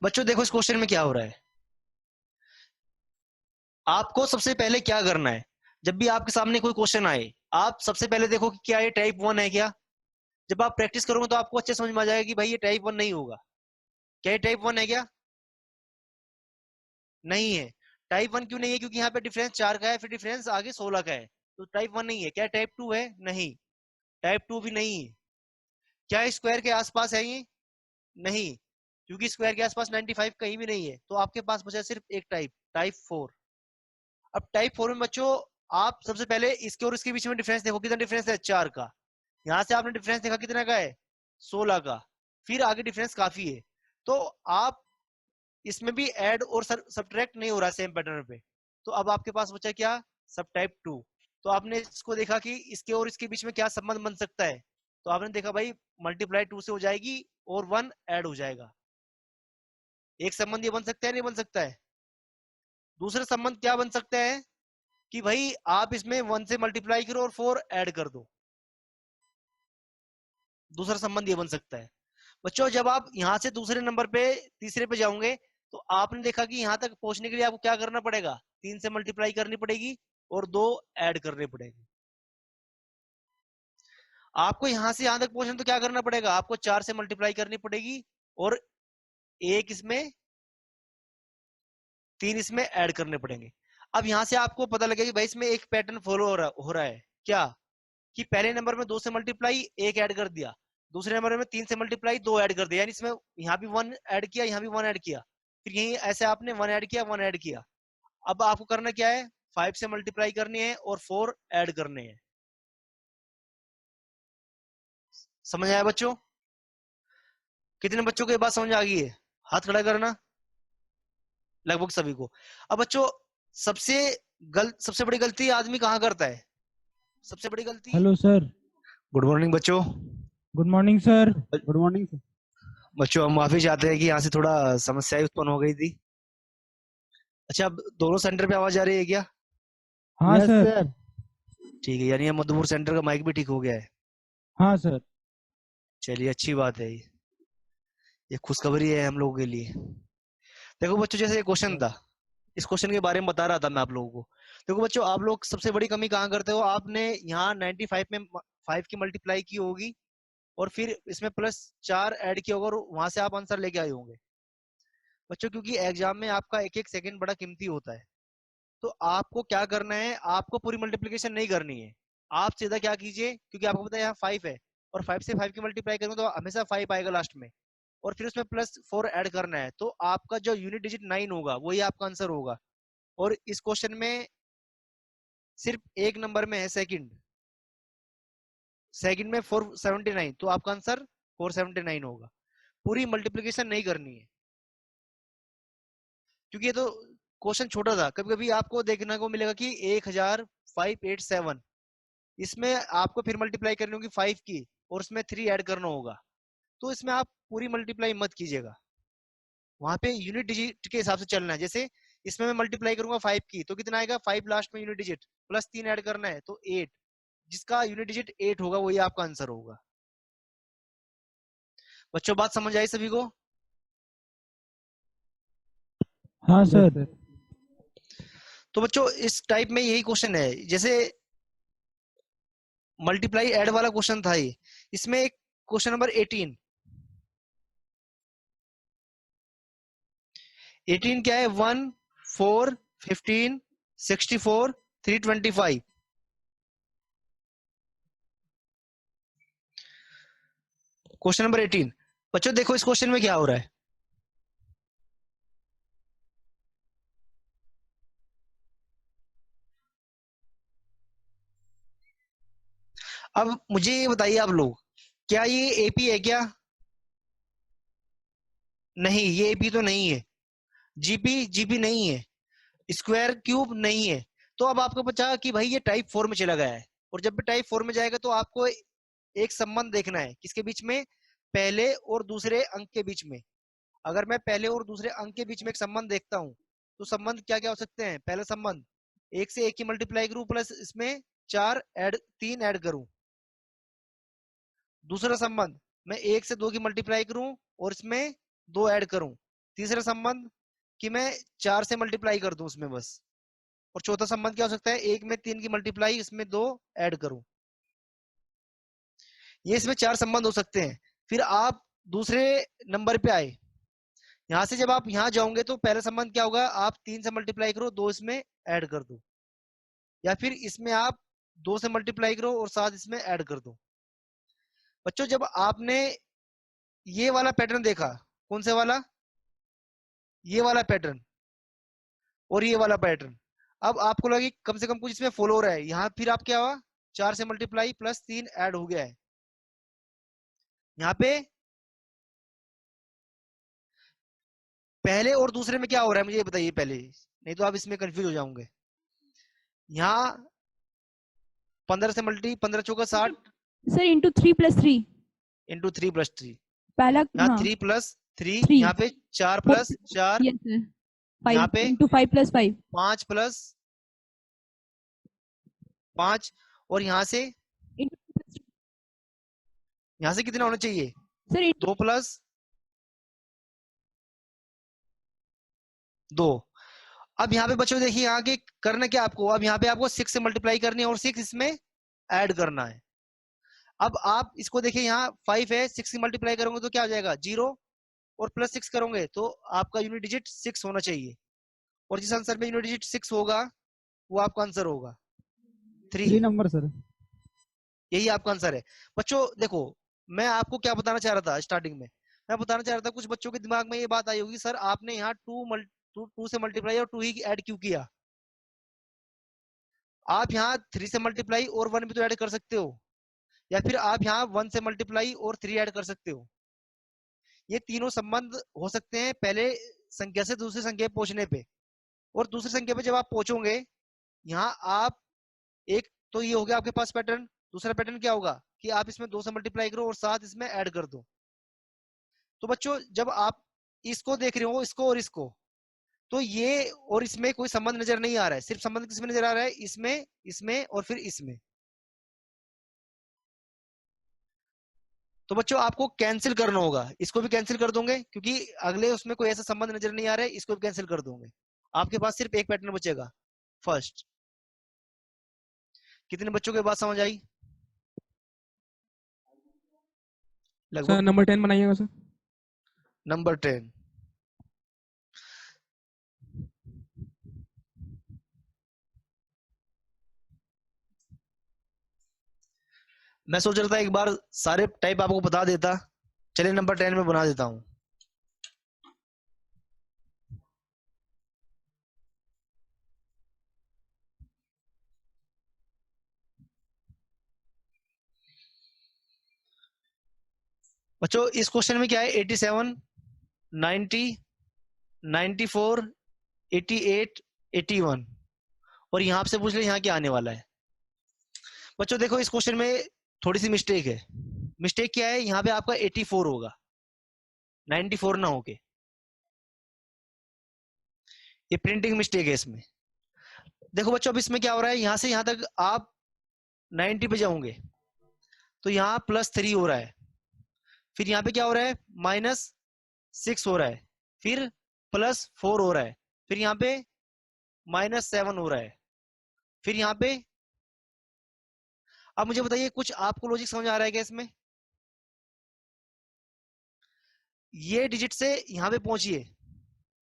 बच्चों देखो इस क्वेश्चन में क्या हो रहा है, आपको सबसे पहले क्या करना है, जब भी आपके सामने कोई क्वेश्चन आए आप सबसे पहले देखो कि क्या ये टाइप 1 है क्या। जब आप प्रैक्टिस करोगे तो आपको अच्छे समझ में आ जाएगा कि भाई ये टाइप 1 नहीं होगा। क्या ये टाइप 1 है क्या? नहीं है। टाइप 1 क्यों नहीं है? क्योंकि यहाँ पे डिफरेंस 4 का है, फिर डिफरेंस आगे 16 का है, तो टाइप 1 नहीं है। क्या टाइप 2 है? नहीं, टाइप 2 भी नहीं है। क्या स्क्वायर के आसपास है ये? नहीं, क्योंकि स्क्वायर के आसपास 95 कहीं भी नहीं है। तो आपके पास बचा सिर्फ एक टाइप, टाइप 4। अब टाइप 4 में बच्चों आप सबसे पहले इसके और इसके बीच में डिफरेंस देखो, कितना डिफरेंस है? 4 का। यहाँ से आपने डिफरेंस देखा कितना का है? 16 का। फिर आगे डिफरेंस काफी है, तो आप इसमें भी ऐड और सब्ट्रैक्ट नहीं हो रहा सेम पैटर्न पे। तो अब आपके पास बचा क्या? सब टाइप 2। तो आपने इसको देखा कि इसके और इसके बीच में क्या संबंध बन सकता है, तो आपने देखा भाई मल्टीप्लाई 2 से हो जाएगी और 1 ऐड हो जाएगा। एक संबंध ये बन सकता है, नहीं बन सकता है? दूसरा संबंध क्या बन सकता है कि भाई आप इसमें 1 से मल्टीप्लाई करो और 4 ऐड कर दो। दूसरा संबंध ये बन सकता है। बच्चों जब आप यहां से दूसरे नंबर पे तीसरे पे जाओगे तो आपने देखा कि यहां तक पहुंचने के लिए आपको क्या करना पड़ेगा? 3 से मल्टीप्लाई करनी पड़ेगी और 2 ऐड करने पड़ेंगे। आपको यहां से यहां तक पहुंचना तो क्या करना पड़ेगा? आपको 4 से मल्टीप्लाई करनी पड़ेगी और 1 इसमें 3 इसमें ऐड करने पड़ेंगे। अब यहां से आपको पता लगेगा कि भाई इसमें एक पैटर्न फॉलो हो रहा है। क्या? कि पहले नंबर में 2 से मल्टीप्लाई 1 ऐड कर दिया, दूसरे नंबर में 3 से मल्टीप्लाई 2 ऐड कर दिया, यानी इसमें यहाँ भी 1 ऐड किया, यहाँ भी 1 ऐड किया, फिर यही ऐसे आपने 1 ऐड किया 1 ऐड किया। अब आपको करना क्या है? 5 से मल्टीप्लाई करनी है और 4 ऐड करने हैं। समझ आया बच्चों? कितने बच्चों को ये बात समझ आ गई है? हाथ खड़ा करना। लगभग सभी को। अब बच्चों सबसे बड़ी गलती आदमी कहाँ करता है? सबसे बड़ी गलती। Hello sir. गुड मॉर्निंग बच्चों। Good morning sir. Good morning sir. बच्चों हम माफी चाहते हैं कि यहाँ से थोड़ा समस्याएं उत्पन्न हो गई थी। अच्छा अब दोनों सेंटर पे आवाज आ रही है क्या? हाँ यस सर। सर। ठीक है, यानी मधुपुर सेंटर का माइक भी ठीक हो गया है। हाँ सर। चलिए अच्छी बात है, ये खुशखबरी है हम लोगों के लिए। देखो बच्चों जैसे ये क्वेश्चन था, इस क्वेश्चन के बारे में बता रहा था मैं आप लोगों को। देखो बच्चों, आप लोग सबसे बड़ी कमी कहाँ करते हो, आपने यहाँ 95 में 5 की मल्टीप्लाई की होगी और फिर इसमें प्लस 4 ऐड किया होगा और वहां से आप आंसर लेके आए होंगे बच्चों। क्योंकि एग्जाम में आपका एक एक सेकंड बड़ा कीमती होता है, तो आपको क्या करना है, आपको पूरी मल्टीप्लिकेशन नहीं करनी है। आप सीधा क्या कीजिए, क्योंकि आपको पता है यहाँ 5 है और 5 से 5 की मल्टीप्लाई करूंगा तो हमेशा 5 आएगा लास्ट में, और फिर उसमें प्लस 4 ऐड करना है, तो आपका जो यूनिट डिजिट 9 होगा वही आपका आंसर होगा। और इस क्वेश्चन में सिर्फ एक नंबर में है सेकंड, सेकंड में 479, तो आपका आंसर 479 होगा। पूरी मल्टीप्लिकेशन नहीं करनी है, क्योंकि ये तो क्वेश्चन छोटा था। कभी कभी आपको देखने को मिलेगा कि 1587, इसमें आपको फिर मल्टीप्लाई करनी होगी 5 की और उसमें 3 ऐड करना होगा, तो इसमें आप पूरी मल्टीप्लाई मत कीजिएगा, वहां पे यूनिट डिजिट के हिसाब से चलना है। जैसे इसमें मैं मल्टीप्लाई करूंगा 5 की तो कितना आएगा, 5 लास्ट में यूनिट डिजिट प्लस 3 ऐड करना है तो 8, जिसका यूनिट डिजिट 8 होगा वही आपका आंसर होगा। बच्चों बात समझ आई सभी को? हाँ सर। सर तो बच्चों इस टाइप में यही क्वेश्चन है, जैसे मल्टीप्लाई ऐड वाला क्वेश्चन था ये, इसमें एक क्वेश्चन नंबर 18 क्या है, 1 4 15 64 325। क्वेश्चन नंबर 18 बच्चों देखो इस क्वेश्चन में क्या हो रहा है। अब मुझे ये बताइए आप लोग, क्या ये एपी है क्या? नहीं, ये एपी तो नहीं है। जीपी नहीं है। स्क्वायर क्यूब नहीं है। तो अब आपको पता कि भाई ये टाइप 4 में चला गया है, और जब भी टाइप 4 में जाएगा तो आपको एक संबंध देखना है, किसके बीच में, पहले और दूसरे अंक के बीच में। अगर मैं पहले और दूसरे अंक के बीच में एक संबंध देखता हूं तो संबंध क्या क्या हो सकते हैं। पहला संबंध 1 से 1 की मल्टीप्लाई करूं प्लस इसमें 3 ऐड करूं। दूसरा संबंध मैं 1 से 2 की मल्टीप्लाई करूं और इसमें 2 ऐड करूं। तीसरा संबंध कि मैं 4 से मल्टीप्लाई कर दूं उसमें बस। और चौथा संबंध क्या हो सकता है, 1 में 3 की मल्टीप्लाई इसमें 2 ऐड करूं। ये इसमें 4 संबंध हो सकते हैं। फिर आप दूसरे नंबर पे आए, यहां से जब आप यहां जाओगे तो पहला संबंध क्या होगा, आप 3 से मल्टीप्लाई करो 2 इसमें ऐड कर दो, या फिर इसमें आप 2 से मल्टीप्लाई करो और 7 इसमें ऐड कर दो। बच्चों जब आपने ये वाला पैटर्न देखा, कौन से वाला, ये वाला पैटर्न और ये वाला पैटर्न, अब आपको लगा कि कम से कम कुछ इसमें फॉलो हो रहा है। यहाँ फिर आप क्या हुआ, 4 से मल्टीप्लाई प्लस 3 ऐड हो गया है। यहाँ पे पहले और दूसरे में क्या हो रहा है मुझे ये बताइए पहले, नहीं तो आप इसमें कंफ्यूज हो जाओगे। यहाँ 15 से मल्टी 15 चौका 60 सर इंटू 3+3 इंटू 3+3, पहला। यहाँ हाँ 3+3, 3 यहाँ पे 4+4, यस सर, यहाँ 5 पे इंटू 5+5 5+5, और यहाँ से कितना होना चाहिए, सर 2+2। अब यहाँ पे बच्चों देखिए यहाँ के करना क्या आपको, अब यहाँ पे आपको 6 से मल्टीप्लाई करनी है और 6 इसमें ऐड करना है। अब आप इसको देखिए यहाँ 5 है, 6 की मल्टीप्लाई करोगे तो क्या हो जाएगा 0, और प्लस 6 करोगे तो आपका यूनिट डिजिट 6 होना चाहिए, और जिस आंसर में यूनिट डिजिट 6 होगा वो आपका आंसर होगा 3 नंबर सर। यही आपका आंसर है। बच्चों देखो मैं आपको क्या बताना चाह रहा था स्टार्टिंग में, मैं बताना चाह रहा था कुछ बच्चों के दिमाग में ये बात आई होगी, सर आपने यहाँ 2 से मल्टीप्लाई और 2 ही ऐड क्यों किया। आप यहाँ 3 से मल्टीप्लाई और 1 भी तो ऐड कर सकते हो, या फिर आप यहाँ 1 से मल्टीप्लाई और 3 ऐड कर सकते हो। ये तीनों संबंध हो सकते हैं पहले संख्या से दूसरी संख्या पे पहुंचने पे, और दूसरी संख्या पे जब आप पहुंचोगे यहाँ आप एक तो ये हो गया आपके पास पैटर्न। दूसरा पैटर्न क्या होगा कि आप इसमें 2 से मल्टीप्लाई करो और 7 इसमें ऐड कर दो। तो बच्चों जब आप इसको देख रहे हो, इसको और इसको, तो ये और इसमें कोई संबंध नजर नहीं आ रहा है, सिर्फ संबंध किसमें नजर आ रहा है, इसमें, इसमें और फिर इसमें। तो बच्चों आपको कैंसिल करना होगा, इसको भी कैंसिल कर दोगे क्योंकि अगले उसमें कोई ऐसा संबंध नजर नहीं आ रहा है, इसको भी कैंसिल कर दोगे। आपके पास सिर्फ एक पैटर्न बचेगा, फर्स्ट। कितने बच्चों के बात समझ आई सर लगभग? नंबर 10 बनाइएगा सर। नंबर 10। मैं सोच रहा था एक बार सारे टाइप आपको बता देता। चलिए नंबर 10 में बना देता हूं। बच्चों इस क्वेश्चन में क्या है? 87, 90, 94, 88, 81। और यहां आपसे पूछ ले यहाँ क्या आने वाला है। बच्चों देखो इस क्वेश्चन में थोड़ी सी मिस्टेक है। मिस्टेक क्या है? यहाँ पे आपका 84 होगा, 94 ना होके। ये प्रिंटिंग मिस्टेक है इसमें। देखो बच्चों अब इसमें क्या हो रहा है, यहां से यहां तक आप 90 पे जाओगे तो यहाँ +3 हो रहा है, फिर यहाँ पे क्या हो रहा है? -6 हो रहा है, फिर +4 हो रहा है, फिर यहाँ पे -7 हो रहा है, फिर यहाँ पे। अब मुझे बताइए कुछ आपको लॉजिक समझ आ रहा है क्या इसमें? ये डिजिट से यहाँ पे पहुंचिए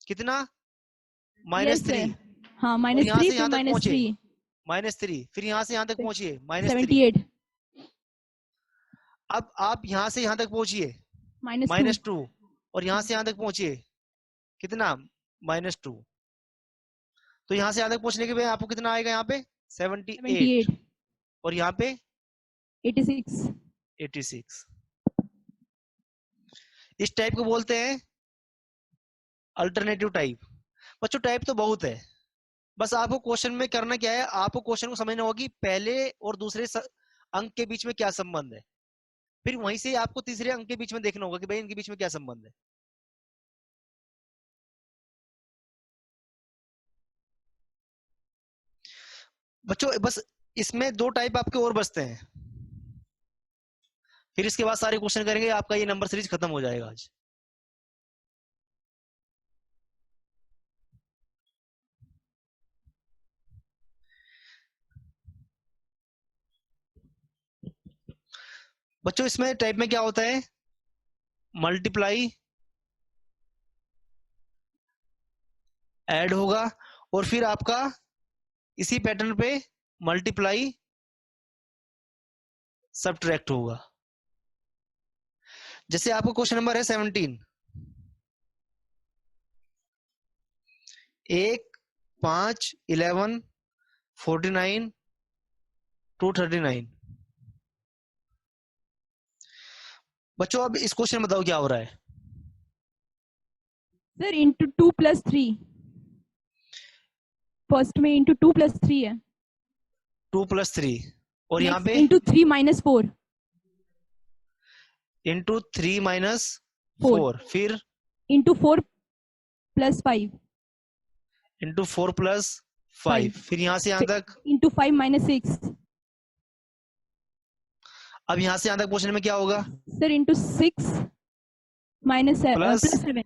कितना? यस -3। सर। हाँ और माइनस यहाँ थ्री से फिर यहाँ तक पहुंचे -3। -3, फिर यहाँ से यहाँ तक पहुंचिए -3। 78 अब आप यहाँ से यहाँ तक पहुंचिए -2 -2, और यहाँ से यहाँ तक पहुंचिए कितना? -2। तो यहाँ से यहाँ तक पहुंचने के बाद आपको कितना आएगा? यहाँ पे 78, 78 और यहाँ पे 86। 86। इस टाइप को बोलते हैं अल्टरनेटिव टाइप। बच्चों टाइप तो बहुत है, बस आपको क्वेश्चन में करना क्या है, आपको क्वेश्चन को समझना होगा कि पहले और दूसरे अंक के बीच में क्या संबंध है, फिर वहीं से आपको तीसरे अंक के बीच में देखना होगा कि भाई इनके बीच में क्या संबंध है। बच्चों बस इसमें 2 टाइप आपके और बचते हैं, फिर इसके बाद सारे क्वेश्चन करेंगे, आपका ये नंबर सीरीज खत्म हो जाएगा आज। बच्चों इसमें टाइप में क्या होता है? मल्टीप्लाई, ऐड होगा, और फिर आपका इसी पैटर्न पे मल्टीप्लाई, सबट्रैक्ट होगा। जैसे आपको क्वेश्चन नंबर है 17, 1, 5, 11, 49, 239। बच्चों अब इस क्वेश्चन में बताओ क्या हो रहा है? Sir into 2 + 3। फर्स्ट में इंटू 2 + 3 है। 2 + 3, और यहाँ पे इंटू 3 - 4। इंटू 3 - 4 4, फिर इंटू 4 + 5। इंटू 4 + 5, फिर यहाँ से यहाँ तक। इंटू 5 - 6। अब यहाँ से यहाँ तक पहुंचने में क्या होगा? Sir into 6 plus. +7।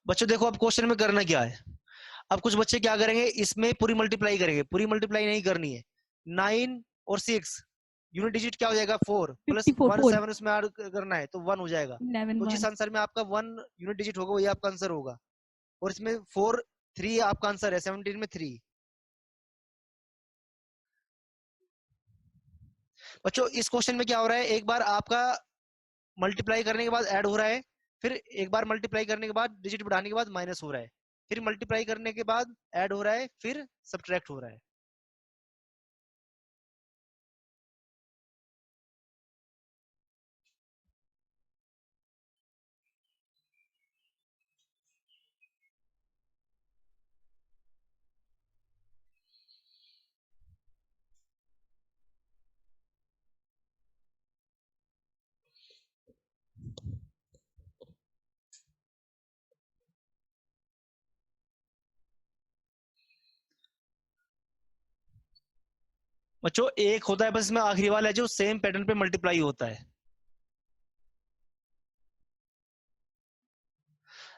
बच्चों देखो अब क्वेश्चन में करना क्या है। अब कुछ बच्चे क्या करेंगे, इसमें पूरी मल्टीप्लाई करेंगे, पूरी मल्टीप्लाई नहीं करनी है। 9 और 6 यूनिट डिजिट क्या हो जाएगा? 4 + 1 54 7 उसमें ऐड करना है तो 1 हो जाएगा। 11 तो जिस 1। आंसर में आपका 1 यूनिट डिजिट होगा वही आपका आंसर होगा, और इसमें 4 3 आपका आंसर है, 17 में 3। बच्चों इस क्वेश्चन में क्या हो रहा है, एक बार आपका मल्टीप्लाई करने के बाद ऐड हो रहा है, फिर एक बार मल्टीप्लाई करने के बाद डिजिट बढ़ाने के बाद माइनस हो रहा है, फिर मल्टीप्लाई करने के बाद ऐड हो रहा है, फिर सब्ट्रैक्ट हो रहा है। बच्चों एक होता है बस इसमें आखिरी वाला है जो सेम पैटर्न पे मल्टीप्लाई होता है।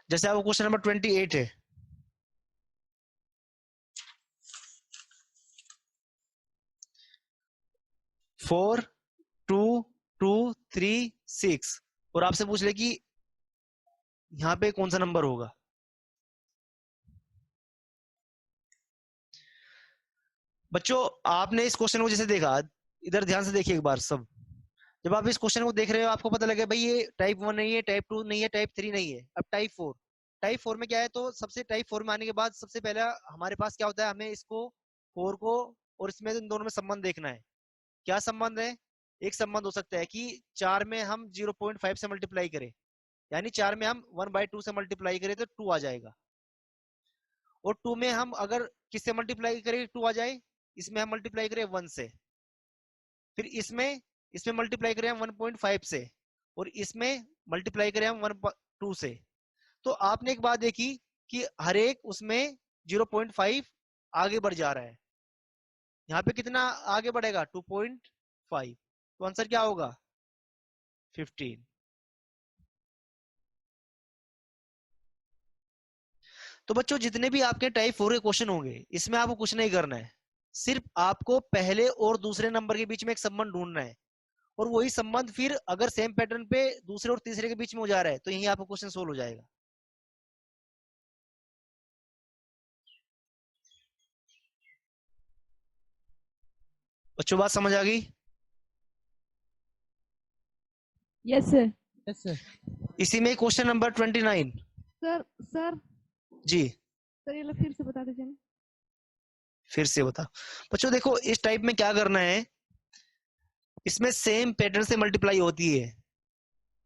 जैसे आपको क्वेश्चन नंबर 28 है, 4 2 2 3 6 और आपसे पूछ ले कि यहाँ पे कौन सा नंबर होगा। बच्चों आपने इस क्वेश्चन को जैसे देखा, इधर ध्यान से देखिए एक बार सब। जब आप इस क्वेश्चन को देख रहे हो आपको पता लगे भाई ये टाइप 1 नहीं है, टाइप 2 नहीं है, टाइप 3 नहीं है, अब टाइप 4। टाइप 4 में क्या है, तो सबसे टाइप 4 में आने के बाद सबसे पहले हमारे पास क्या होता है, हमें इसको 4 को और इसमें इन दोनों में संबंध देखना है। क्या संबंध है? एक संबंध हो सकता है कि 4 में हम 0.5 से मल्टीप्लाई करें, यानी 4 में हम 1/2 से मल्टीप्लाई करें तो 2 आ जाएगा। और 2 में हम अगर किससे मल्टीप्लाई करें 2 आ जाए, इसमें हम मल्टीप्लाई करें 1 से, फिर इसमें मल्टीप्लाई करें हम 1.5 से, और इसमें मल्टीप्लाई करें हम 1/2 से। तो आपने एक बात देखी कि हर एक उसमें 0.5 आगे बढ़ जा रहा है। यहाँ पे कितना आगे बढ़ेगा? 2.5। तो आंसर क्या होगा? 15। तो बच्चों जितने भी आपके टाइप 4 के क्वेश्चन होंगे इसमें आपको कुछ नहीं करना है, सिर्फ आपको पहले और दूसरे नंबर के बीच में एक संबंध ढूंढना है, और वही संबंध फिर अगर सेम पैटर्न पे दूसरे और तीसरे के बीच में हो जा रहा है तो यही आपका क्वेश्चन सोल्व हो जाएगा। बच्चों बात समझ आ गई? Yes sir. Yes sir. इसी में क्वेश्चन नंबर 29। सर सर जी सर ये लो फिर से बता दीजिए ना। फिर से बता। बच्चों देखो इस टाइप में क्या करना है, इसमें सेम पैटर्न से मल्टीप्लाई होती है,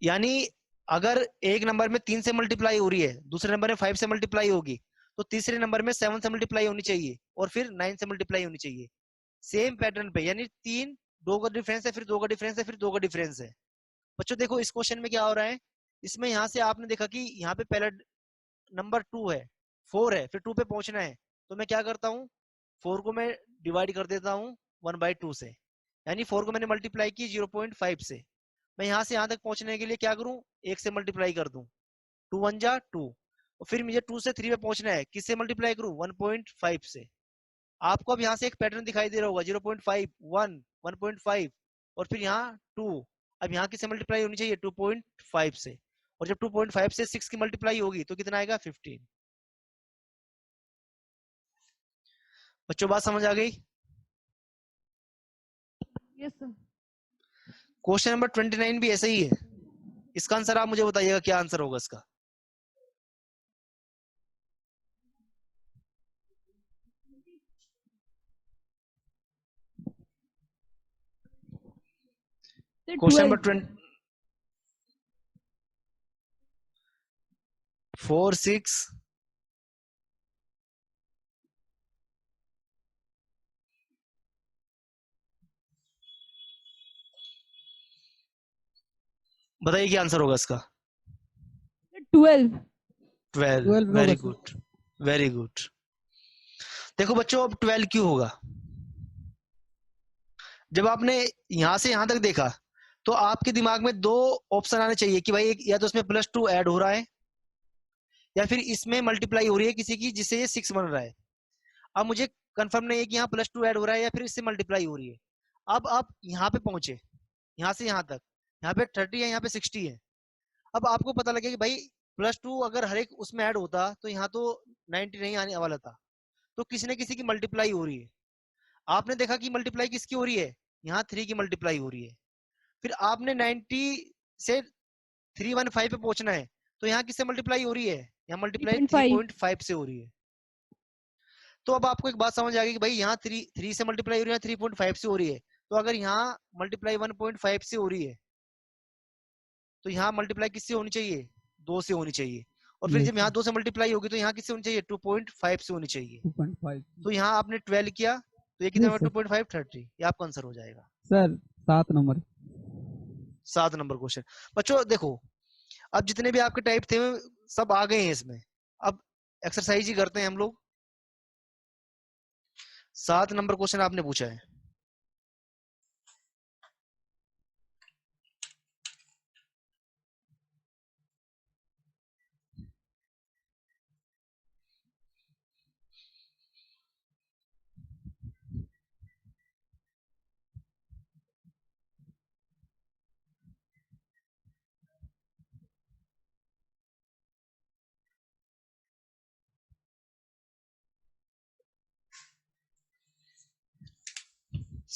यानी अगर एक नंबर में 3 से मल्टीप्लाई हो रही है, दूसरे नंबर में 5 से मल्टीप्लाई होगी, तो तीसरे नंबर में 7 से मल्टीप्लाई होनी चाहिए और फिर 9 से मल्टीप्लाई होनी चाहिए, सेम पैटर्न पे। यानी 3 2 का डिफरेंस है, फिर 2 का डिफरेंस है, फिर 2 का डिफरेंस है। बच्चों देखो इस क्वेश्चन में क्या हो रहा है, इसमें यहाँ से आपने देखा कि यहाँ पे पहला नंबर 2 है, 4 है, फिर 2 पे पहुंचना है, तो मैं क्या करता हूँ, 4 को मैं डिवाइड कर देता हूँ 1/2 से, यानी 4 को मैंने मल्टीप्लाई की 0.5 से। मैं यहाँ से यहाँ तक पहुंचने के लिए क्या करूँ, 1 से मल्टीप्लाई कर दूं, 2 1 जा 2, और फिर मुझे 2 से 3 पे पहुंचना है, किससे मल्टीप्लाई करूँ, 1.5 से। आपको अब यहाँ से एक पैटर्न दिखाई दे रहा होगा, 0.5 1 1.5 और फिर यहाँ 2। अब यहाँ किससे मल्टीप्लाई होनी चाहिए, 2.5 से, और जब 2.5 से 6 की मल्टीप्लाई होगी तो कितना आएगा, 15। बच्चों बात समझ आ गई? Yes sir. क्वेश्चन नंबर 29 भी ऐसा ही है, इसका आंसर आप मुझे बताइएगा क्या आंसर होगा इसका। क्वेश्चन नंबर 4 6 बताइए क्या आंसर होगा इसका। 12। 12। 12 वेरी होगा सर। Good, very good. देखो बच्चों अब 12 क्यों होगा, जब आपने यहां से यहां तक देखा तो आपके दिमाग में दो ऑप्शन आने चाहिए कि भाई एक या तो उसमें +2 ऐड हो रहा है, या फिर इसमें मल्टीप्लाई हो रही है किसी की जिससे ये 6 बन रहा है। अब मुझे कंफर्म नहीं है कि यहाँ +2 ऐड हो रहा है या फिर इससे मल्टीप्लाई हो रही है। अब आप यहाँ पे पहुंचे, यहाँ से यहाँ तक, यहाँ पे 30 है, यहाँ पे 60 है। अब आपको पता लगे कि भाई +2 अगर हर एक उसमें ऐड होता तो यहाँ तो 90 नहीं आने वाला था, तो किसी न किसी की मल्टीप्लाई हो रही है। आपने देखा कि मल्टीप्लाई किसकी हो रही है, यहाँ 3 की मल्टीप्लाई हो रही है। फिर आपने 90 से 315 पे पहुंचना है, तो यहाँ किससे मल्टीप्लाई हो रही है, यहाँ मल्टीप्लाई 3.5। 3.5 से हो रही है। तो अब आपको एक बात समझ आ गई कि भाई यहाँ 3 से मल्टीप्लाई हो रही है, 3.5 से हो रही है, तो अगर यहाँ मल्टीप्लाई 1.5 से हो रही है तो यहाँ मल्टीप्लाई किससे होनी चाहिए, 2 से होनी चाहिए। और फिर यस जब यहाँ सर। 2 से मल्टीप्लाई होगी तो यहाँ किससे होनी चाहिए, 2.5 से होनी चाहिए। 2.5। तो यहाँ आपने 12 किया तो ये कितना यस हुआ, सर। 2.5 30, ये आपका आंसर हो जाएगा। Sir 7 number. 7 number question. बच्चों देखो अब जितने भी आपके टाइप थे सब आ गए हैं इसमें, अब एक्सरसाइज ही करते हैं हम लोग। 7 नंबर क्वेश्चन आपने पूछा है,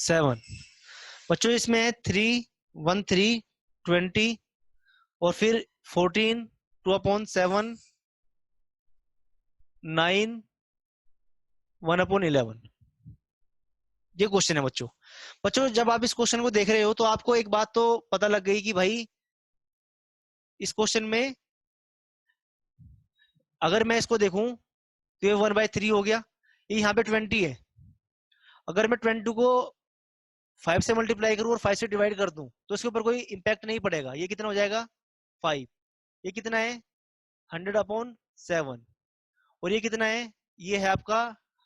7। बच्चों इसमें है 3, 1 3, 20 और फिर 14, 2/7, 9, 1/11। ये क्वेश्चन है बच्चों। बच्चों जब आप इस क्वेश्चन को देख रहे हो तो आपको एक बात तो पता लग गई कि भाई इस क्वेश्चन में अगर मैं इसको देखूं तो ये 1/3 हो गया, ये यहाँ पे 20 है। अगर मैं 22 को 5 से मल्टीप्लाई करूं और 5 से डिवाइड कर दूं तो इसके ऊपर कोई इंपैक्ट नहीं पड़ेगा। ये कितना हो जाएगा 5। ये कितना है 100/7 और ये कितना है, ये है आपका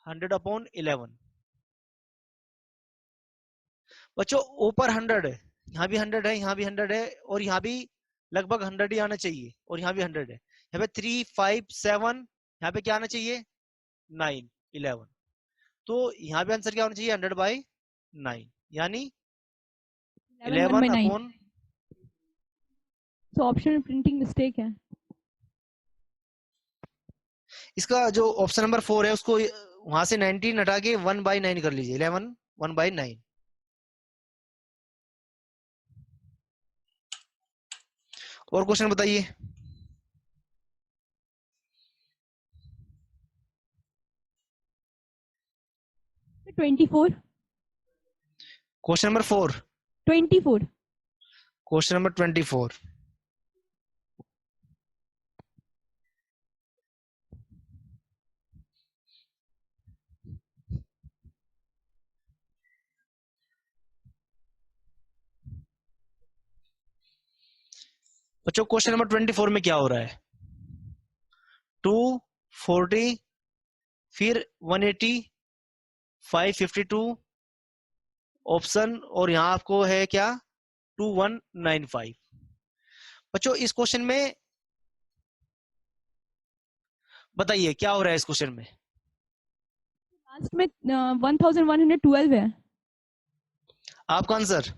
100/11। बच्चों ऊपर 100 है, यहाँ भी 100 है, यहाँ भी 100 है और यहाँ भी लगभग 100 ही आना चाहिए और यहाँ भी 100 है। यहाँ पे 3, 5, 7, यहाँ पे क्या आना चाहिए 9, 11। तो यहाँ पे आंसर क्या होना चाहिए 100/9 यानी 11/। तो ऑप्शन में प्रिंटिंग मिस्टेक है। इसका जो ऑप्शन नंबर 4 है उसको वहां से 19 हटा के 1/9 कर लीजिए। 11 1/9। और क्वेश्चन बताइए। Twenty four. Question number 4। 24। Question number 24। बच्चों क्वेश्चन नंबर 24 में क्या हो रहा है 240 फिर 180 552 ऑप्शन और यहाँ आपको है क्या 2195। बच्चों इस क्वेश्चन में बताइए क्या हो रहा है इस क्वेश्चन में। लास्ट में 1112 है। आपका आंसर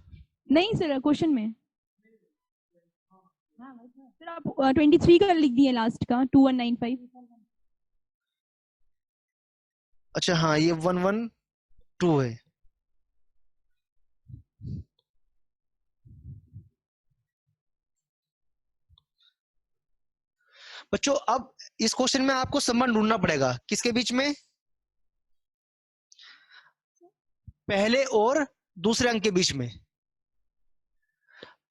नहीं सर क्वेश्चन में सर आप 23 का लिख दिए लास्ट का 2195। अच्छा हाँ ये 112 है। बच्चों अब इस क्वेश्चन में आपको संबंध ढूंढना पड़ेगा किसके बीच में, पहले और दूसरे अंक के बीच में,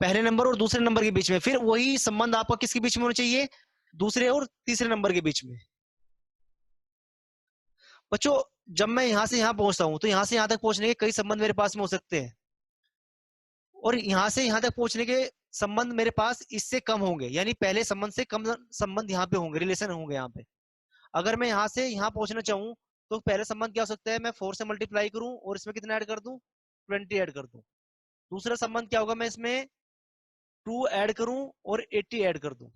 पहले नंबर और दूसरे नंबर के बीच में। फिर वही संबंध आपका किसके बीच में होना चाहिए, दूसरे और तीसरे नंबर के बीच में। बच्चों जब मैं यहां से यहां पहुंचता हूं तो यहां से यहां तक पहुंचने के कई संबंध मेरे पास में हो सकते हैं और यहां से यहां तक पहुंचने के संबंध मेरे पास इससे कम होंगे, यानी पहले संबंध से कम संबंध यहाँ पे होंगे, रिलेशन होंगे यहाँ पे। अगर मैं यहां से यहां पहुंचना चाहूँ तो पहले संबंध क्या हो सकता है, मैं 4 से मल्टीप्लाई करूं और इसमें कितना ऐड कर दूं 20 ऐड कर दूं। दूसरा संबंध क्या होगा, मैं इसमें 2 ऐड करूं और 80 ऐड कर दूं।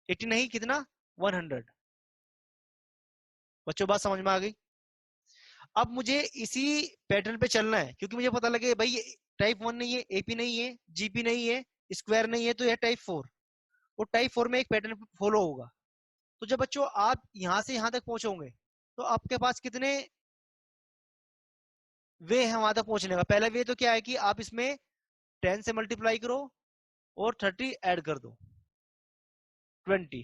80 नहीं कितना 100। बच्चों बात समझ में आ गई। अब मुझे इसी पैटर्न पे चलना है क्योंकि मुझे पता लगे भाई टाइप 1 नहीं है, एपी नहीं है, जीपी नहीं है, स्क्वायर नहीं है, तो यह टाइप 4 और टाइप 4 में एक पैटर्न फॉलो होगा। तो जब बच्चों आप यहां से यहां तक पहुंचोगे तो आपके पास कितने वे है वहां तक पहुंचने का। पहला वे तो क्या है कि आप इसमें 10 से मल्टीप्लाई करो और 30 ऐड कर दो 20।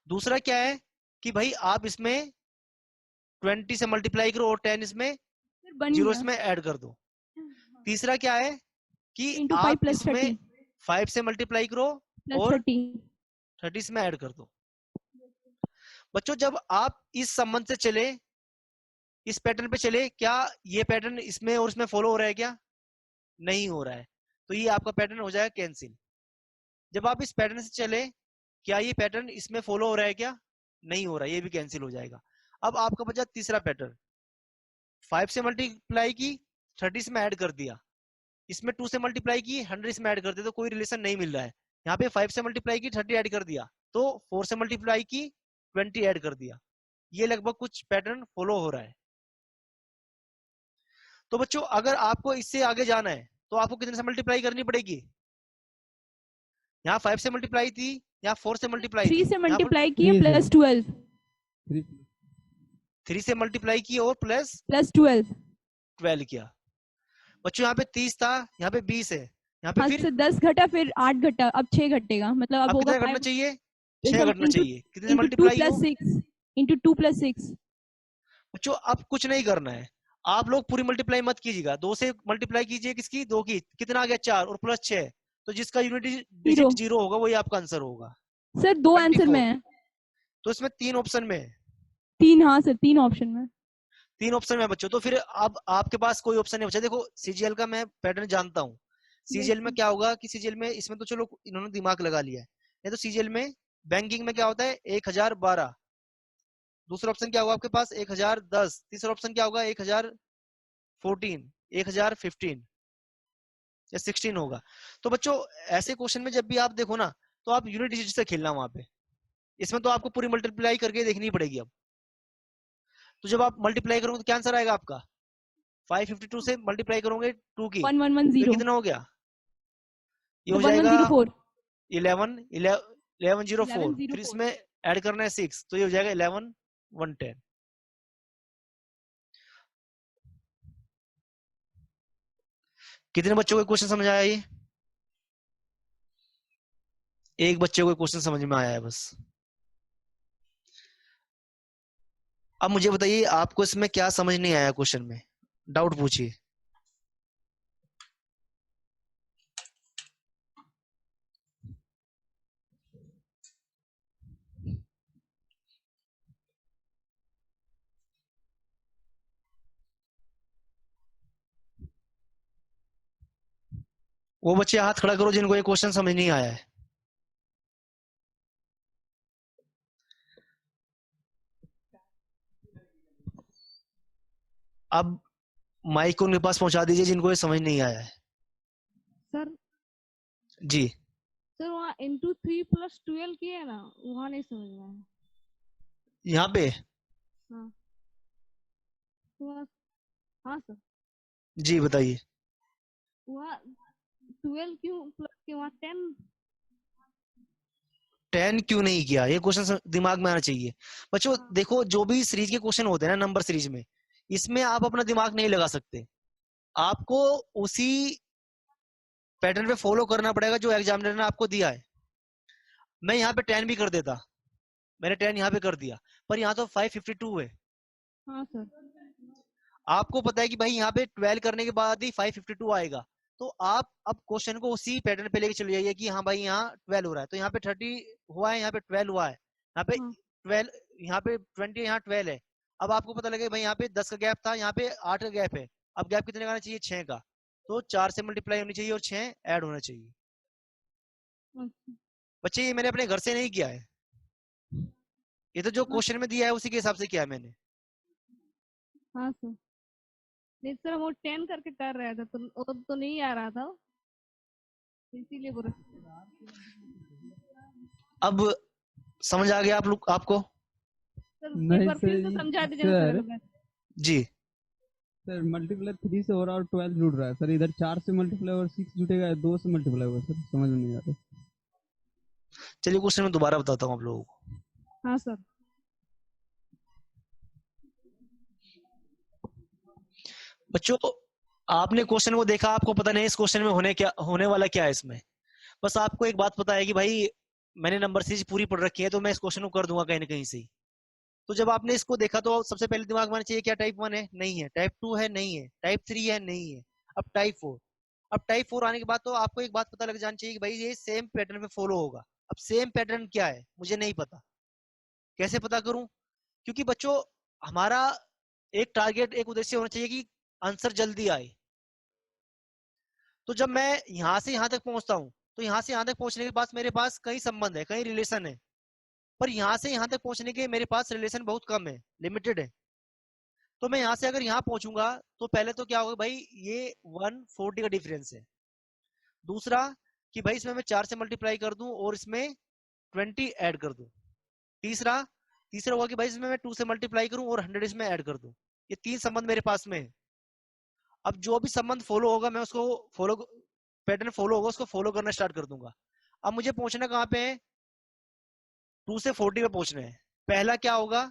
दूसरा क्या है कि भाई आप इसमें 20 से मल्टीप्लाई करो और 10 इसमें जीरो इसमें ऐड कर दो। तीसरा क्या है कि आप इसमें 5 से मल्टीप्लाई करो और 30 इसमें ऐड कर दो। बच्चों जब आप इस संबंध से चले, इस पैटर्न पे चले, क्या ये पैटर्न इसमें और इसमें फॉलो हो रहा है, क्या नहीं हो रहा है, तो ये आपका पैटर्न हो जाएगा कैंसिल। जब आप इस पैटर्न से चले, क्या ये पैटर्न इसमें फॉलो हो रहा है, क्या नहीं हो रहा है, ये भी कैंसिल हो जाएगा। अब आपका बचा तीसरा पैटर्न, 5 से मल्टीप्लाई की 30 इसमें ऐड कर दिया, इसमें 2 से मल्टीप्लाई की 100 इसमें ऐड कर दिया, तो कोई रिलेशन नहीं मिल रहा है। यहाँ पे 5 से मल्टीप्लाई की 30 ऐड कर दिया, तो 4 से मल्टीप्लाई की 20 ऐड कर दिया। ये लगभग कुछ पैटर्न फॉलो हो रहा है। तो बच्चों अगर आपको इससे आगे जाना है तो आपको कितने से मल्टीप्लाई करनी पड़ेगी, यहाँ 5 से मल्टीप्लाई थी, यहाँ 4 से मल्टीप्लाई 3 थी, से मल्टीप्लाई की three +12 3 से मल्टीप्लाई की और प्लस 12 12 किया। बच्चों यहाँ पे 30 था, यहाँ पे 20 है, यहाँ पे हाँ फिर सर 10 घटा फिर 8 घटा, अब 6 घटेगा, मतलब अब अब होगा कितना घटना 5 चाहिए? 6 घटना चाहिए। कितने से इंटू 2 मल्टीप्लाई हो? Plus 6 into 2 plus 6। बच्चों अब कुछ नहीं करना है, आप लोग पूरी मल्टीप्लाई मत कीजिएगा, 2 से मल्टीप्लाई कीजिए, किसकी? 2 की। कितना आ गया? 4 और प्लस 6, तो जिसका यूनिट डिजिट 0 होगा वही आपका आंसर होगा। Sir 2 answer 24। में है। तो इसमें 3 ऑप्शन में है। 3, हाँ सर 3 ऑप्शन में। 3 ऑप्शन में है बच्चों, तो फिर अब आपके पास कोई ऑप्शन नहीं बचा। देखो सीजीएल का मैं पैटर्न जानता हूँ। सीजीएल में क्या होगा कि सीजीएल में इसमें तो चलो इन्होंने दिमाग लगा लिया है, नहीं तो सीजीएल में बैंकिंग में क्या होता है? 1012। दूसरा ऑप्शन क्या होगा आपके पास? 1010। तीसरा ऑप्शन क्या होगा? 1014, 1015 या 16 होगा। तो बच्चों ऐसे क्वेश्चन में जब भी आप देखो ना, तो आप यूनिट डिजिट से खेलना वहां पे। इसमें तो आपको पूरी मल्टीप्लाई करके देखनी पड़ेगी। अब तो जब आप मल्टीप्लाई करोगे तो क्या आंसर आएगा आपका? 552 से मल्टीप्लाई करोगे 2 की, तो 1110 कितना हो गया? ये तो हो जाएगा 1104 1104। फिर 1104। इसमें ऐड करना है 6, तो ये हो जाएगा 11110। कितने बच्चों को क्वेश्चन समझ आया? ये एक बच्चे को क्वेश्चन समझ में आया है बस। अब मुझे बताइए आपको इसमें क्या समझ नहीं आया क्वेश्चन में, डाउट पूछिए। वो बच्चे हाथ खड़ा करो जिनको ये क्वेश्चन समझ नहीं आया है। अब माइक को उनके पास पहुंचा दीजिए जिनको ये समझ नहीं आया है। सर जी सर वहाँ इंटू 3 प्लस 12 किया है ना, वहाँ नहीं समझ में आया। यहाँ पे हाँ हाँ सर जी बताइए। वहाँ 12 क्यों प्लस के वहाँ 10। 10 क्यों नहीं किया? ये क्वेश्चन दिमाग में आना चाहिए बच्चों। देखो जो भी सीरीज के क्वेश्चन होते हैं ना नंबर सीरीज में, इसमें आप अपना दिमाग नहीं लगा सकते। आपको उसी पैटर्न पे फॉलो करना पड़ेगा जो एग्जामिनर ने आपको दिया है। मैं यहाँ पे 10 भी कर देता, मैंने 10 यहाँ पे कर दिया, पर यहाँ तो 552 है। हाँ सर आपको पता है कि भाई यहाँ पे 12 करने के बाद ही 552 आएगा, तो आप अब क्वेश्चन को उसी पैटर्न पे लेके चले जाइए कि हाँ भाई यहाँ 12 हो रहा है, तो यहाँ पे 30 हुआ है, यहाँ पे 12 हुआ है, यहाँ पे 12, यहाँ पे 20, यहाँ 12 है। अब आपको पता लगे भाई यहाँ पे 10 का गैप था, यहाँ पे 8 का गैप है। अब गैप कितने का आना चाहिए? 6 का। तो 4 से मल्टीप्लाई होनी चाहिए और 6 ऐड होना चाहिए। बच्चे ये मैंने अपने घर से नहीं किया है, ये तो जो क्वेश्चन में दिया है उसी के हिसाब से किया है मैंने। हाँ सर नहीं सर वो 10 करके कर रहा था तो नहीं आ रहा था, इसीलिए बोल रहा। अब समझ आ गया आप लोग आपको? सर नहीं एक बार फिर सर, से समझा दीजिए सर जी सर मल्टीप्लाई 3 से हो रहा है और 12 जुड़ रहा है सर। इधर 4 से मल्टीप्लाई और 6 जुटेगा, 2 से मल्टीप्लाई होगा सर, समझ में नहीं आ रहा। चलिए क्वेश्चन मैं दोबारा बताता हूँ आप लोगों को। हाँ सर बच्चों आपने क्वेश्चन को देखा, आपको पता नहीं इस क्वेश्चन में होने वाला क्या है इसमें। बस आपको एक बात पता है कि भाई मैंने नंबर सीरीज पूरी पढ़ रखी है, तो मैं इस क्वेश्चन को कर दूंगा कहीं ना कहीं से। तो जब आपने इसको देखा तो सबसे पहले दिमाग में आना चाहिए क्या टाइप 1 है? नहीं है। टाइप 2 है? नहीं है। टाइप 3 है? नहीं है। अब टाइप 4। अब टाइप 4 आने के बाद तो आपको एक बात पता लग जानी चाहिए कि भाई ये सेम पैटर्न पे फॉलो होगा। अब सेम पैटर्न क्या है मुझे नहीं पता, कैसे पता करूं? क्योंकि बच्चों हमारा एक टारगेट, एक उद्देश्य होना चाहिए कि आंसर जल्दी आए। तो जब मैं यहां से यहां तक पहुंचता हूं, तो यहां से यहां तक पहुंचने के पास मेरे पास कई संबंध है, कई रिलेशन है, पर यहां से यहां तक पहुंचने के मेरे पास रिलेशन बहुत कम है, लिमिटेड है। तो मैं यहां से अगर यहां पहुंचूंगा तो पहले तो क्या होगा भाई, ये 140 का डिफरेंस है। दूसरा कि भाई इसमें मैं 4 से मल्टीप्लाई कर दूं और इसमें 20 ऐड कर दूं। तीसरा होगा कि भाई इसमें मैं 2 से मल्टीप्लाई करूं और 100 इसमें ऐड कर दूं। ये 3 संबंध मेरे पास में है। अब जो भी संबंध फॉलो होगा मैं उसको पैटर्न फॉलो होगा उसको फॉलो करना स्टार्ट कर दूंगा। अब मुझे पहुंचना कहाँ पे है? 2 से 40 पे पहुंचना है। पहला क्या होगा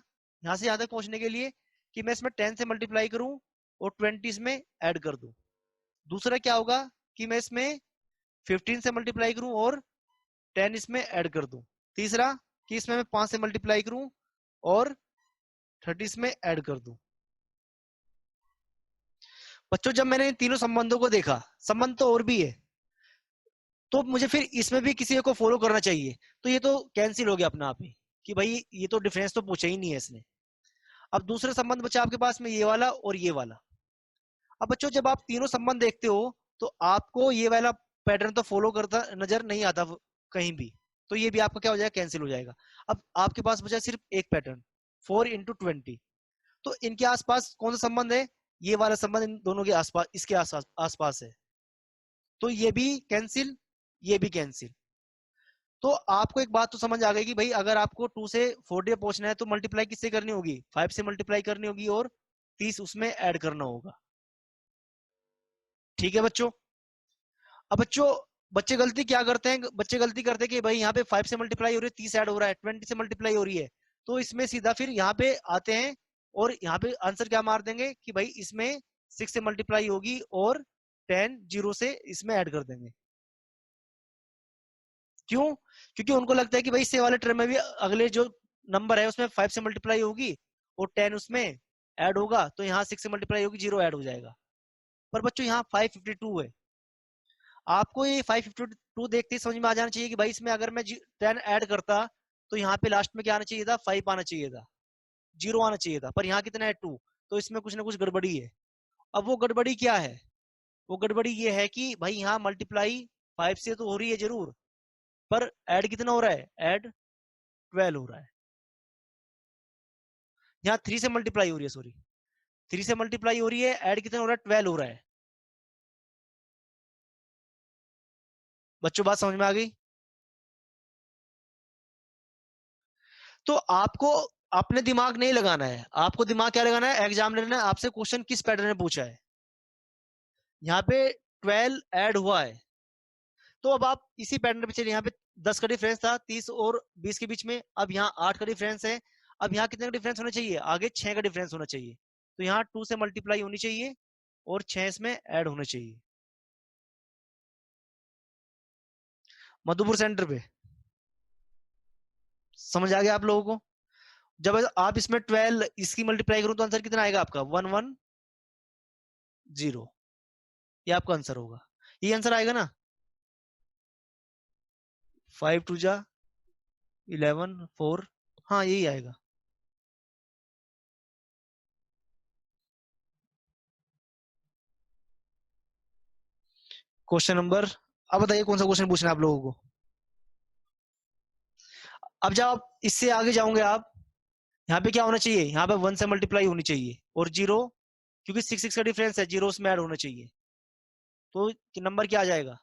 यहाँ से यहाँ तक पहुंचने के लिए कि मैं इसमें 10 से मल्टीप्लाई करूं और 20 इसमें ऐड कर दूं। दूसरा क्या होगा कि मैं इसमें 15 से मल्टीप्लाई करूं और 10 इसमें ऐड कर दूं। तीसरा कि इसमें मैं 5 से मल्टीप्लाई करूं और 30 इसमें ऐड कर दूं। बच्चों जब मैंने इन तीनों संबंधों को देखा, संबंध तो और भी है, तो मुझे फिर इसमें भी किसी को फॉलो करना चाहिए। तो ये तो कैंसिल हो गया अपने आप ही कि भाई ये तो डिफरेंस तो पूछा ही नहीं है इसने। अब दूसरा संबंध बचा आपके पास में ये वाला और ये वाला। अब बच्चों जब आप तीनों संबंध देखते हो तो आपको ये वाला पैटर्न तो फॉलो करता नजर नहीं आता कहीं भी, तो ये भी आपका क्या हो जाएगा, कैंसिल हो जाएगा। अब आपके पास बचा सिर्फ एक पैटर्न 4 × 20। तो इनके आसपास कौन सा संबंध है, ये वाला संबंध इन दोनों के आसपास, इसके आसपास है, तो ये भी कैंसिल, ये भी कैंसिल। तो आपको एक बात तो समझ आ गई कि भाई अगर आपको 2 से 4 पहुंचना है तो मल्टीप्लाई किससे करनी होगी, 5 से मल्टीप्लाई करनी होगी और 30 उसमें ऐड करना होगा। ठीक है बच्चों। अब बच्चे गलती क्या करते हैं, बच्चे गलती करते हैं कि भाई यहाँ पे 5 से मल्टीप्लाई हो रही है, 30 ऐड हो रहा है, 20 से मल्टीप्लाई हो रही है, तो इसमें सीधा फिर यहाँ पे आते हैं और यहाँ पे आंसर क्या मार देंगे कि भाई इसमें 6 से मल्टीप्लाई होगी और 10 जीरो से इसमें ऐड कर देंगे। क्यों? क्योंकि उनको लगता है कि भाई इससे वाले टर्म में भी अगले जो नंबर है उसमें 5 से मल्टीप्लाई होगी और 10 उसमें ऐड होगा, तो यहाँ 6 से मल्टीप्लाई होगी, 0 ऐड हो जाएगा। पर बच्चों यहाँ 552 है, आपको ये 552 देखते ही समझ में आ जाना चाहिए कि भाई इसमें अगर मैं 10 ऐड करता तो यहाँ पे लास्ट में क्या आना चाहिए था, 5 आना चाहिए था, 0 आना चाहिए था, पर यहाँ कितना है 2, तो इसमें कुछ ना कुछ गड़बड़ी है। अब वो गड़बड़ी क्या है, वो गड़बड़ी ये है कि भाई यहाँ मल्टीप्लाई 5 से तो हो रही है जरूर, पर ऐड कितना हो रहा है, ऐड 12 हो रहा है। यहाँ 3 से मल्टीप्लाई हो रही है, सॉरी 3 से मल्टीप्लाई हो रही है, ऐड कितना हो रहा है, 12 हो रहा है। बच्चों बात समझ में आ गई? तो आपको अपने दिमाग नहीं लगाना है, आपको दिमाग क्या लगाना है, एग्जामिनर ने आपसे क्वेश्चन किस पैटर्न में पूछा है। यहाँ पे 12 ऐड हुआ है, तो अब आप इसी पैटर्न पे चलिए। यहाँ पे 10 का डिफरेंस था 30 और 20 के बीच में, अब यहाँ 8 का डिफरेंस है। अब यहाँ कितने का डिफरेंस होना चाहिए, आगे 6 का डिफरेंस होना चाहिए, तो यहाँ 2 से मल्टीप्लाई होनी चाहिए और 6 इसमें ऐड होना चाहिए। मधुपुर सेंटर पे समझ आ गया आप लोगों को? जब आप इसमें 12 इसकी मल्टीप्लाई करो तो आंसर कितना आएगा आपका, 110, ये आपका आंसर होगा, ये आंसर आएगा ना। 5 2 जा 11 4, हाँ यही आएगा। क्वेश्चन नंबर, अब बताइए कौन सा क्वेश्चन पूछना है आप लोगों को। अब जब आप इससे आगे जाओगे, आप यहाँ पे क्या होना चाहिए, यहाँ पे 1 से मल्टीप्लाई होनी चाहिए और 0, क्योंकि 6 6 का डिफरेंस है, 0 उसमें ऐड होना चाहिए, तो नंबर क्या आ जाएगा,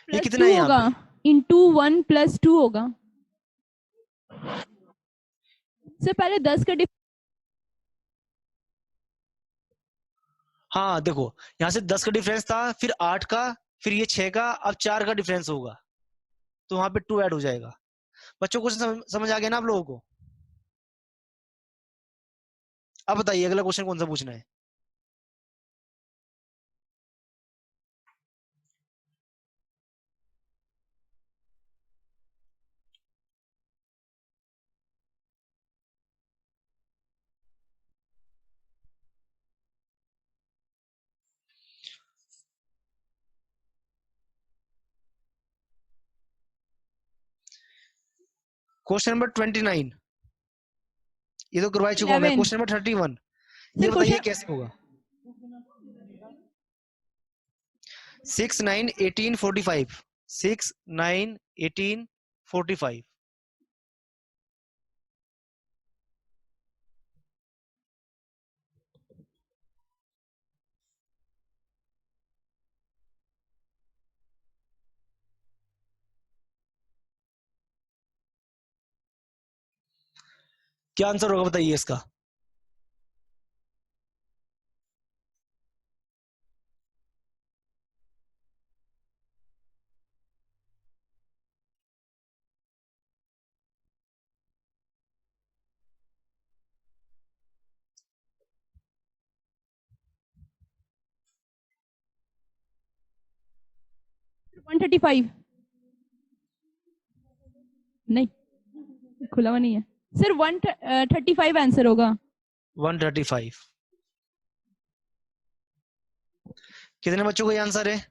ये प्लस कितना 2 है यहाँ होगा, पे, इंटू 1 + 2 होगा। सर पहले 10 का हाँ देखो यहाँ से 10 का डिफरेंस था, फिर 8 का, फिर ये 6 का, अब 4 का डिफरेंस होगा, तो वहां पे 2 ऐड हो जाएगा। बच्चों को समझ आ गया ना आप लोगों को? अब बताइए अगला क्वेश्चन कौन सा पूछना है। क्वेश्चन नंबर 29, ये तो करवा चुका हूं मैं। 11। क्वेश्चन नंबर 31, ये सर बताइए क्वेश्चन कैसे होगा। 6 9 18 45, 6 9 18 45, क्या आंसर होगा बताइए इसका। 135 नहीं, खुला हुआ नहीं है सर। 135 आंसर होगा। 135। कितने बच्चों का ये आंसर है?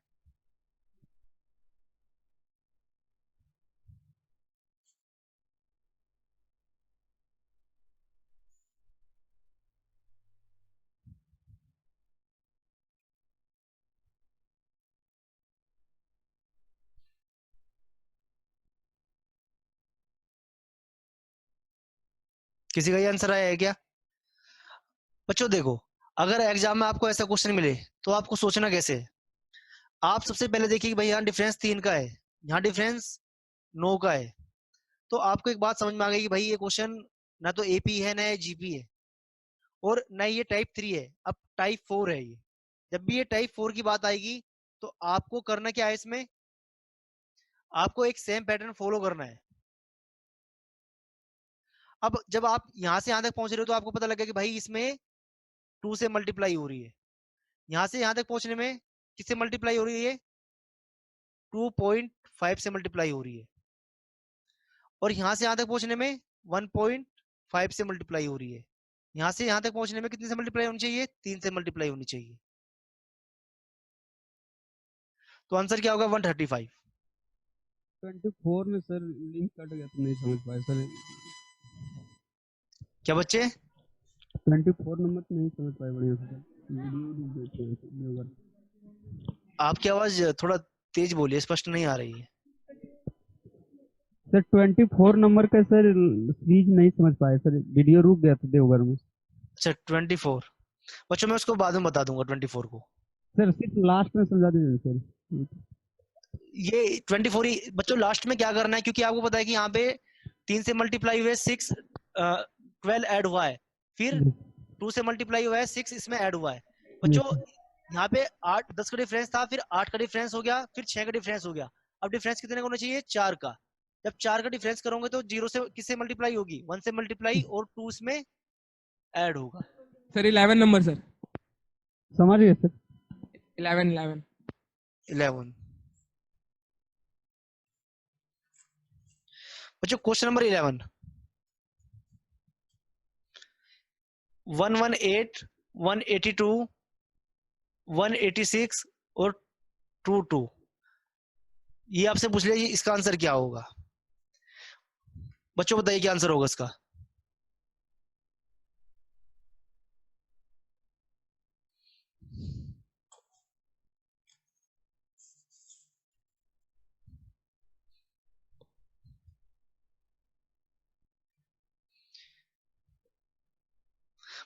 किसी का ये आंसर आया है क्या? बच्चों देखो, अगर एग्जाम में आपको ऐसा क्वेश्चन मिले तो आपको सोचना कैसे है। आप सबसे पहले देखिए कि भाई यहाँ डिफरेंस 3 का है, यहाँ डिफरेंस 9 का है, तो आपको एक बात समझ में आ गई कि भाई ये क्वेश्चन ना तो एपी है ना जीपी है, और ना ये टाइप 3 है, अब टाइप 4 है ये। जब भी ये टाइप 4 की बात आएगी तो आपको करना क्या है, इसमें आपको एक सेम पैटर्न फॉलो करना है। अब जब आप यहां से यहां तक पहुंच रहे हो तो आपको पता लगे कि भाई इसमें 2 से मल्टीप्लाई हो रही है, यहां से यहां तक पहुंचने में किससे मल्टीप्लाई हो रही है, 2.5 से मल्टीप्लाई हो रही है, और यहां से यहां तक पहुंचने में 1.5 से मल्टीप्लाई हो रही है। यहां से यहां तक पहुंचने में कितने से मल्टीप्लाई होनी चाहिए, 3 से मल्टीप्लाई होनी चाहिए। तो आंसर क्या होगा, 135। 24 में सर लिंक कट गया तो नहीं समझ पाए सर। क्या बच्चे? 24 नंबर तो नहीं समझ पाए बढ़िया से सर। वीडियो देखते हैं देवघर। आपकी आवाज थोड़ा तेज बोलिए, स्पष्ट नहीं आ रही है। सर 24 नंबर का सर सीरीज नहीं समझ पाए सर, वीडियो रुक गया था देवघर में। अच्छा 24, बच्चों मैं उसको बाद में बता दूंगा 24 को। सर सिर्फ लास्ट में समझा दीजिए सर। ये 24 ही बच्चों लास्ट में क्या करना है, क्योंकि आपको पता है कि यहाँ पे 3 से मल्टीप्लाई हुए 6, 12 ऐड हुआ है, फिर 2 से मल्टीप्लाई हुआ है 6 इसमें ऐड हुआ है। बच्चों यहाँ पे 8 10 का डिफरेंस था, फिर 8 का डिफरेंस हो गया, फिर 6 का डिफरेंस हो गया। अब डिफरेंस कितने का होना चाहिए, 4 का। जब 4 का डिफरेंस करोगे तो 0 से किससे मल्टीप्लाई होगी, 1 से मल्टीप्लाई, और 2 इसमें ऐड होगा। Sir 11 number sir. समझ गए सर। 11। बच्चों क्वेश्चन नंबर 11, 118, 182, 186 और 22, ये आपसे पूछ लिया इसका आंसर क्या होगा। बच्चों बताइए क्या आंसर होगा इसका।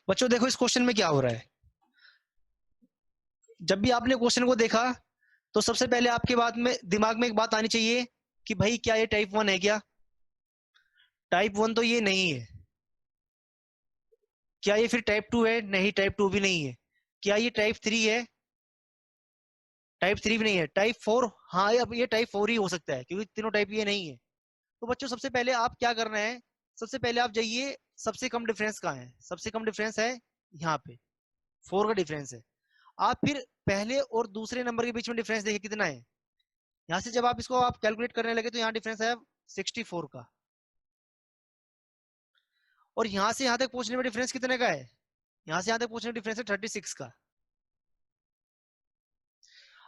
बच्चों देखो इस क्वेश्चन में क्या हो रहा है। जब भी आपने क्वेश्चन को देखा तो सबसे पहले आपके बात में दिमाग में एक बात आनी चाहिए कि भाई क्या ये टाइप 1 है क्या। टाइप 1 तो ये नहीं है। क्या ये फिर टाइप 2 है, नहीं टाइप 2 भी नहीं है। क्या ये टाइप 3 है, टाइप 3 भी नहीं है। टाइप 4, हाँ अब ये टाइप 4 ही हो सकता है क्योंकि तीनों टाइप ये नहीं है। तो बच्चों सबसे पहले आप क्या करना है, सबसे पहले आप जाइए सबसे कम डिफरेंस कहाँ है, सबसे कम डिफरेंस है यहाँ पे 4 का डिफरेंस है। आप फिर पहले और दूसरे नंबर के बीच में डिफरेंस देखिए कितना है। यहाँ से जब आप इसको आप कैलकुलेट करने लगे तो यहाँ डिफरेंस है 64 का, और यहाँ से यहाँ तक पहुंचने में डिफरेंस कितने का है, यहाँ से यहाँ तक पहुंचने में डिफरेंस है 36 का।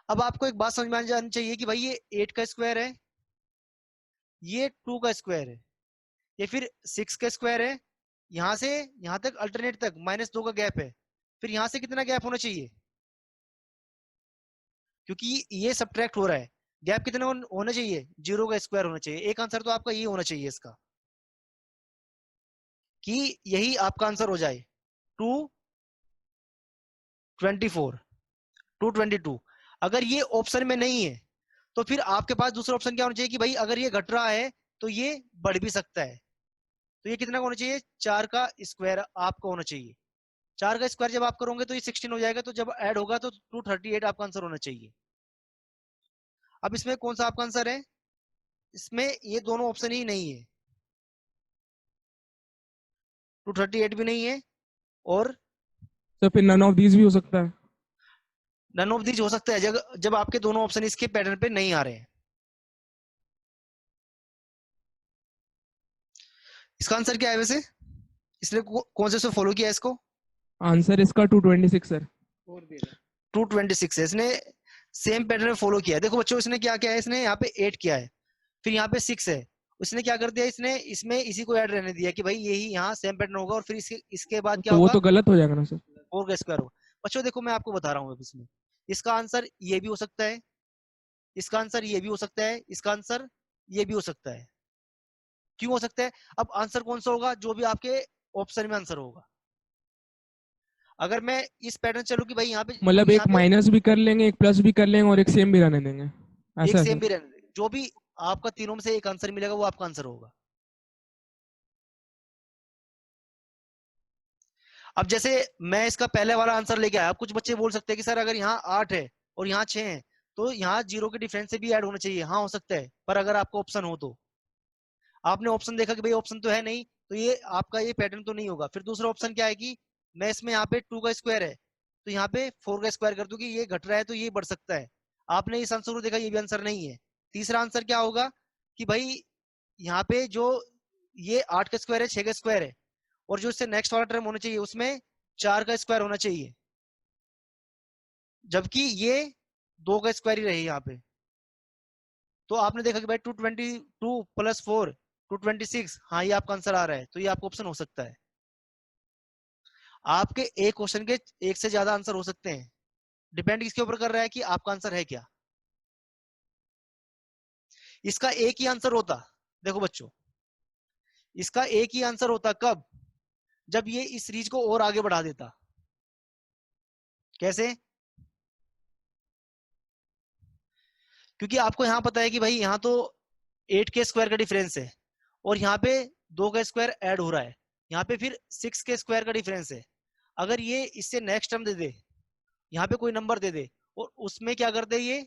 अब आपको एक बात समझ में आनी चाहिए कि भाई ये 8 का स्क्वायर है, ये 2 का स्क्वायर है, ये फिर 6 का स्क्वायर है, यहाँ से यहाँ तक अल्टरनेट तक -2 का गैप है। फिर यहाँ से कितना गैप होना चाहिए, क्योंकि ये सब्ट्रैक्ट हो रहा है, गैप कितना होना चाहिए, 0 का स्क्वायर होना चाहिए। एक आंसर तो आपका ये होना चाहिए इसका, कि यही आपका आंसर हो जाए 224, 222। अगर ये ऑप्शन में नहीं है तो फिर आपके पास दूसरा ऑप्शन क्या होना चाहिए कि भाई अगर ये घट रहा है तो ये बढ़ भी सकता है। तो ये कितना का होना चाहिए, 4 का स्क्वायर आपका होना चाहिए। 4 का स्क्वायर जब आप करोगे तो ये 16 हो जाएगा, तो जब ऐड होगा तो 238 आपका आंसर होना चाहिए। अब इसमें कौन सा आपका आंसर है, इसमें ये दोनों ऑप्शन ही नहीं है, 238 भी नहीं है और तो फिर नन ऑफ दीज भी हो सकता है। नन ऑफ दीज हो सकता है जब आपके दोनों ऑप्शन इसके पैटर्न पे नहीं आ रहे हैं। इसका आंसर क्या है वैसे? इसने कौन से फॉलो किया इसको? आंसर इसका 226 सर। 226 है, इसने सेम पैटर्न फॉलो किया है। देखो बच्चों, इसने क्या किया है, इसने यहाँ पे 8 किया है, फिर यहाँ पे 6 है, उसने क्या कर दिया, इसने इसमें इसी को ऐड रहने दिया कि भाई यही यहाँ सेम पैटर्न होगा, और फिर इसके बाद क्या तो वो होगा, तो गलत हो जाएगा ना सर। 4 का स्क्वायर होगा। बच्चों देखो, मैं आपको बता रहा हूँ अब इसमें, इसका आंसर ये भी हो सकता है, इसका आंसर ये भी हो सकता है, इसका आंसर ये भी हो सकता है। क्यों हो सकता है? अब आंसर कौन सा होगा? जो भी आपके ऑप्शन में आंसर होगा। अगर मैं इस पैटर्न चलूं कि भाई यहाँ पे, मतलब एक माइनस भी कर लेंगे, एक प्लस भी कर लेंगे, और एक सेम भी रहने देंगे, एक ऐसा है सेम सर? भी रहने देंगे, जो भी आपका तीनों में से एक आंसर मिलेगा वो आपका आंसर होगा। अब जैसे मैं इसका पहले वाला आंसर लेके आया, कुछ बच्चे बोल सकते हैं कि सर अगर यहाँ 8 है और यहाँ 6 है तो यहाँ 0 के डिफरेंस से भी ऐड होना चाहिए। हाँ हो सकता है, पर अगर आपका ऑप्शन हो तो, आपने ऑप्शन देखा कि भाई ऑप्शन तो है नहीं, तो ये आपका ये पैटर्न तो नहीं होगा। फिर दूसरा ऑप्शन क्या है कि मैं इसमें यहाँ पे 2 का स्क्वायर है तो यहाँ पे 4 का स्क्वायर कर दूं कि ये घट रहा है तो ये बढ़ सकता है। आपने इस आंसर को देखा, ये भी आंसर नहीं है। तीसरा आंसर क्या होगा कि भाई यहाँ पे जो ये 8 का स्क्वायर है, 6 का स्क्वायर है, और जो इससे नेक्स्ट वाला टर्म होना चाहिए उसमें 4 का स्क्वायर होना चाहिए, जबकि ये 2 का स्क्वायर ही रहे यहाँ पे। तो आपने देखा कि भाई 222 प्लस 4 226, हाँ ये आपका आंसर आ रहा है, तो ये आपका ऑप्शन हो सकता है। आपके एक क्वेश्चन के एक से ज्यादा आंसर हो सकते हैं, डिपेंड किसके ऊपर कर रहा है कि आपका आंसर है क्या। इसका एक ही आंसर होता, देखो बच्चों, इसका एक ही आंसर होता कब? जब ये इस सीरीज को और आगे बढ़ा देता। कैसे? क्योंकि आपको यहां पता है कि भाई यहाँ तो 8 के स्क्वायर का डिफरेंस है, और यहाँ पे 2 का स्क्वायर ऐड हो रहा है, यहाँ पे फिर 6 के स्क्वायर का डिफरेंस है। अगर ये इससे नेक्स्ट टर्म दे दे, यहाँ पे कोई नंबर दे दे, और उसमें क्या कर दे, ये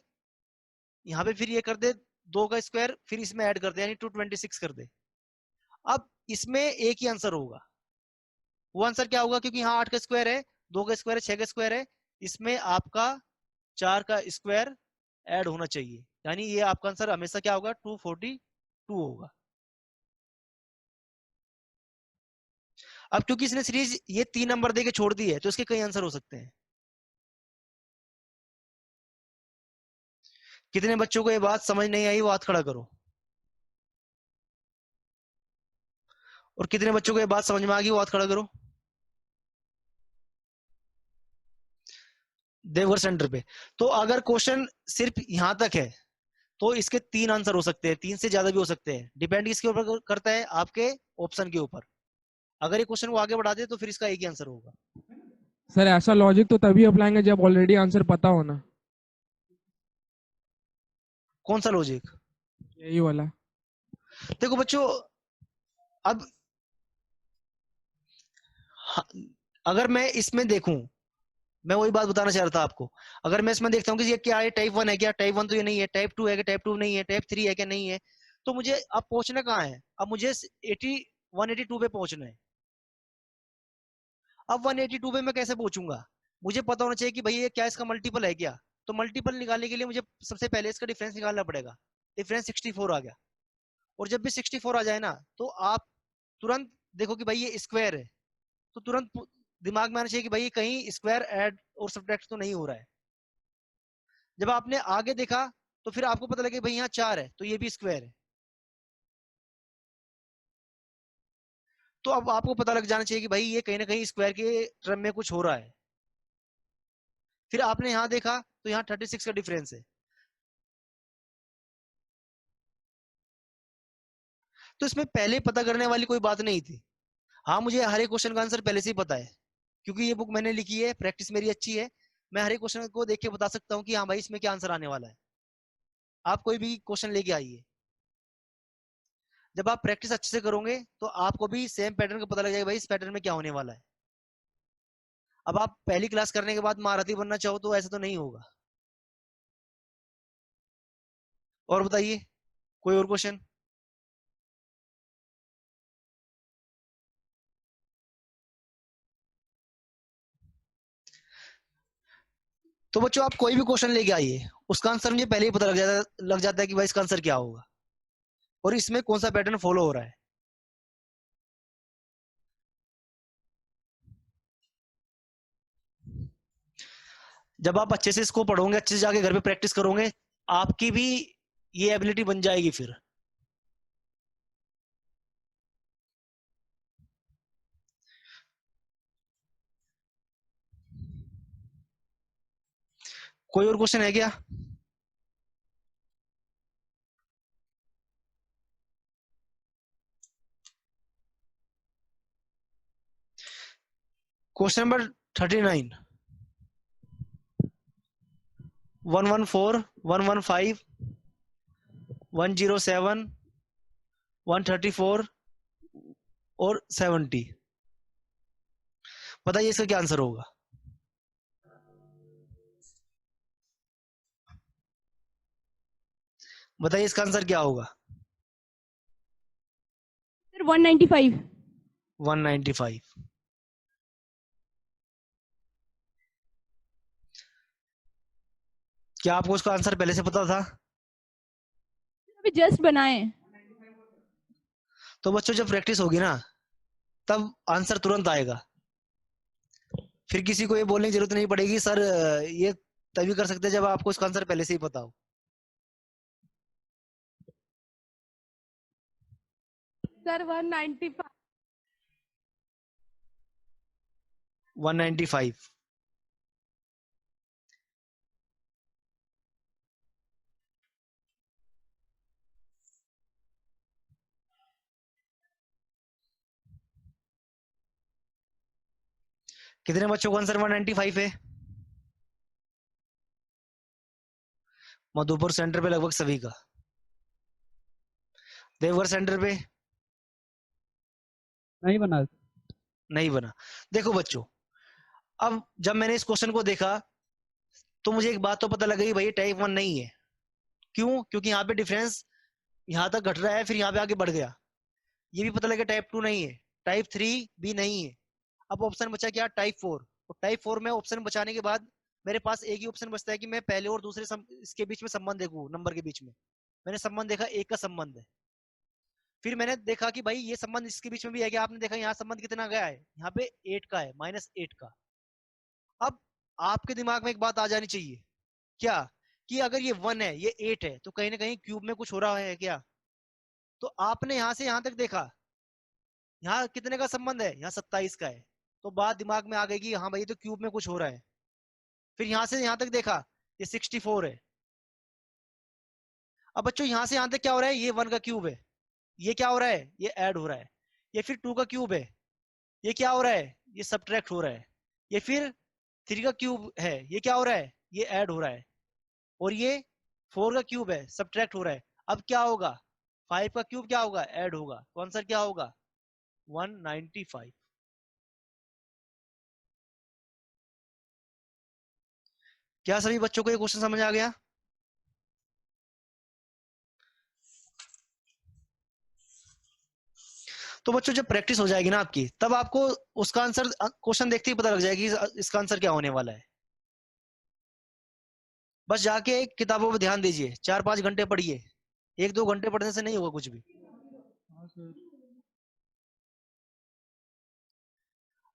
यहाँ पे फिर ये कर दे 2 का स्क्वायर, फिर इसमें ऐड कर दे, यानी 226 कर दे। अब इसमें एक ही आंसर होगा। वो आंसर क्या होगा? क्योंकि यहाँ 8 का स्क्वायर है, 2 का स्क्वायर है, 6 का स्क्वायर है, इसमें आपका 4 का स्क्वायर ऐड होना चाहिए, यानी ये आपका आंसर हमेशा क्या होगा? 242 होगा। अब क्योंकि इसने सीरीज ये 3 नंबर देके छोड़ दी है, तो इसके कई आंसर हो सकते हैं। कितने बच्चों को ये बात समझ नहीं आई, वो हाथ खड़ा करो। और कितने बच्चों को ये बात समझ में आ गई, वो हाथ खड़ा करो। देवघर सेंटर पे। तो अगर क्वेश्चन सिर्फ यहां तक है तो इसके 3 आंसर हो सकते हैं, 3 से ज्यादा भी हो सकते हैं, डिपेंड किसके ऊपर करता है? आपके ऑप्शन के ऊपर। अगर ये क्वेश्चन को आगे बढ़ा दे तो फिर इसका एक ही आंसर होगा। सर ऐसा लॉजिक तो तभी अप्लाएंगे जब ऑलरेडी आंसर पता हो ना। कौन सा लॉजिक? यही वाला। देखो बच्चों, अब अगर मैं इसमें देखूं, मैं वही बात बताना चाह रहा था आपको, अगर मैं इसमें देखता हूँ कि ये क्या है, टाइप 1 है क्या, टाइप 1 तो ये नहीं है, टाइप 2 है क्या, टाइप 2 नहीं है, टाइप 3 है क्या, नहीं है, तो मुझे अब पहुंचना कहाँ है? अब मुझे 182 पे पहुंचना है। अब 182 पे मैं कैसे पहुंचूंगा? मुझे पता होना चाहिए कि भाई ये क्या इसका मल्टीपल है क्या। तो मल्टीपल निकालने के लिए मुझे सबसे पहले इसका डिफरेंस निकालना पड़ेगा। डिफरेंस 64 आ गया, और जब भी 64 आ जाए ना, तो आप तुरंत देखो कि भाई ये स्क्वायर है, तो तुरंत दिमाग में आना चाहिए कि भाई कहीं स्क्वायर ऐड और सब्ट्रैक्ट तो नहीं हो रहा है। जब आपने आगे देखा तो फिर आपको पता लगे भाई यहाँ 4 है तो ये भी स्क्वायर है। तो अब आपको पता लग जाना चाहिए कि भाई ये कहीं ना कहीं स्क्वायर के टर्म में कुछ हो रहा है। फिर आपने यहाँ देखा तो यहाँ 36 का डिफरेंस है। तो इसमें पहले पता करने वाली कोई बात नहीं थी। हाँ, मुझे हर एक क्वेश्चन का आंसर पहले से ही पता है, क्योंकि ये बुक मैंने लिखी है, प्रैक्टिस मेरी अच्छी है। मैं हर एक क्वेश्चन को देख के बता सकता हूँ कि हाँ भाई इसमें क्या आंसर आने वाला है। आप कोई भी क्वेश्चन लेके आइए, जब आप प्रैक्टिस अच्छे से करोगे तो आपको भी सेम पैटर्न का पता लग जाएगा भाई इस पैटर्न में क्या होने वाला है। अब आप पहली क्लास करने के बाद महारथी बनना चाहो तो ऐसा तो नहीं होगा। और बताइए, कोई और क्वेश्चन? तो बच्चों आप कोई भी क्वेश्चन लेके आइए, उसका आंसर मुझे पहले ही पता लग जाता है कि भाई इसका आंसर क्या होगा और इसमें कौन सा पैटर्न फॉलो हो रहा है। जब आप अच्छे से इसको पढ़ोगे, अच्छे से जाके घर पे प्रैक्टिस करोगे, आपकी भी ये एबिलिटी बन जाएगी फिर। कोई और क्वेश्चन है क्या? क्वेश्चन नंबर 39, 114, 115, 107, 134 और 70। बताइए इसका क्या आंसर होगा? बताइए इसका आंसर क्या होगा? सर 195। 195। क्या आपको उसका आंसर पहले से पता था? अभी जस्ट बनाए। तो बच्चों जब प्रैक्टिस होगी ना, तब आंसर तुरंत आएगा। फिर किसी को ये बोलने की जरूरत नहीं पड़ेगी सर ये तभी कर सकते हैं जब आपको इसका आंसर पहले से ही पता हो। सर 195। 195। कितने बच्चों का आंसर 195 है? मधुपुर सेंटर पे लगभग सभी का। देवघर सेंटर पे नहीं बना। नहीं बना। देखो बच्चों, अब जब मैंने इस क्वेश्चन को देखा तो मुझे एक बात तो पता लग गई, भाई टाइप 1 नहीं है। क्यों? क्योंकि यहाँ पे डिफरेंस यहाँ तक घट रहा है, फिर यहाँ पे आगे बढ़ गया। ये भी पता लगा टाइप 2 नहीं है, टाइप 3 भी नहीं है। अब ऑप्शन बचा क्या? टाइप 4। और टाइप 4 में ऑप्शन बचाने के बाद मेरे पास एक ही ऑप्शन बचता है कि मैं पहले और दूसरे इसके बीच में संबंध देखूं, नंबर के बीच में। मैंने संबंध देखा, एक का संबंध है। फिर मैंने देखा कि भाई ये संबंध इसके बीच में भी है क्या? आपने देखा यहाँ संबंध कितना गया है, यहाँ पे 8 का है, -8 का। अब आपके दिमाग में एक बात आ जानी चाहिए, क्या? कि अगर ये 1 है, ये 8 है, तो कहीं ना कहीं क्यूब में कुछ हो रहा है क्या? तो आपने यहां से यहां तक देखा, यहाँ कितने का संबंध है? यहाँ 27 का है। तो बात दिमाग में आ गई कि हाँ भाई तो क्यूब में कुछ हो रहा है। फिर यहां से यहां तक देखा, ये 64 है। अब बच्चों यहां से यहां तक क्या हो रहा है? ये 1 का क्यूब है। ये क्या हो रहा है? ये ऐड हो रहा है। ये फिर 2 का क्यूब है। ये क्या हो रहा है? ये सब्ट्रैक्ट हो रहा है। ये फिर 3 का क्यूब है। ये क्या हो रहा है? ये ऐड हो रहा है। और ये 4 का क्यूब है, सब्ट्रैक्ट हो रहा है। अब क्या होगा? 5 का क्यूब क्या होगा? ऐड होगा। तो आंसर क्या होगा? 195। क्या सभी बच्चों को ये क्वेश्चन समझ आ गया? तो बच्चों जब प्रैक्टिस हो जाएगी ना आपकी, तब आपको उसका आंसर क्वेश्चन देखते ही पता लग जाएगी इसका आंसर क्या होने वाला है। बस जाके किताबों पर ध्यान दीजिए, 4-5 घंटे पढ़िए। 1-2 घंटे पढ़ने से नहीं होगा कुछ भी। हाँ सर।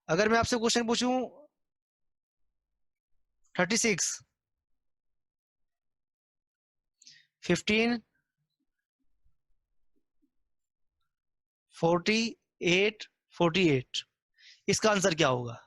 अगर मैं आपसे क्वेश्चन पूछूं 36, 15, 48, 48, इसका आंसर क्या होगा?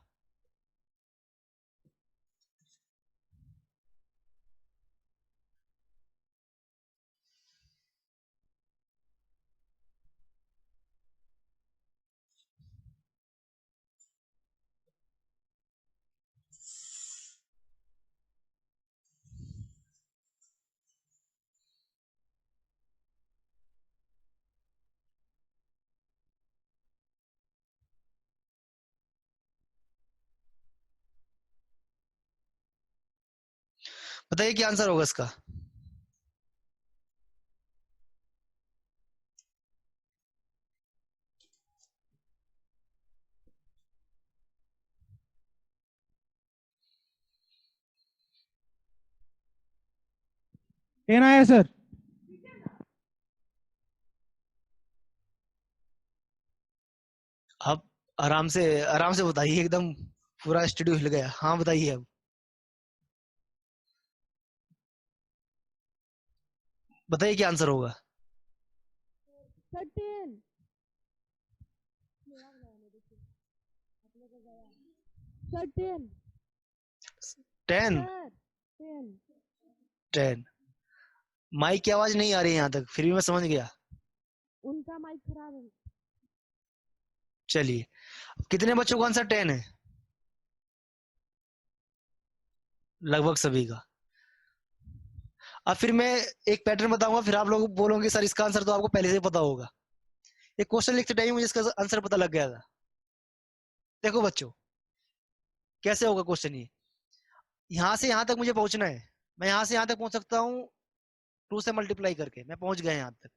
बताइए क्या आंसर होगा इसका? टेन आया सर। आप आराम से बताइए, एकदम पूरा स्टूडियो हिल गया। हाँ बताइए अब। बताइए क्या आंसर होगा। Sir 10 sir 10 10। सर 10 10। माइक की आवाज नहीं आ रही है यहाँ तक, फिर भी मैं समझ गया। उनका माइक खराब है। चलिए, कितने बच्चों का आंसर 10 है? लगभग सभी का। अब फिर मैं एक पैटर्न बताऊंगा, फिर आप लोग बोलोगे सर इसका आंसर तो आपको पहले से ही पता होगा। एक क्वेश्चन लिखते टाइम मुझे इसका आंसर पता लग गया था। देखो बच्चों, कैसे होगा क्वेश्चन ये। यहां से यहां तक मुझे पहुंचना है, मैं यहां से यहां तक पहुंच सकता हूँ 2 से मल्टीप्लाई करके, मैं पहुंच गया यहां तक।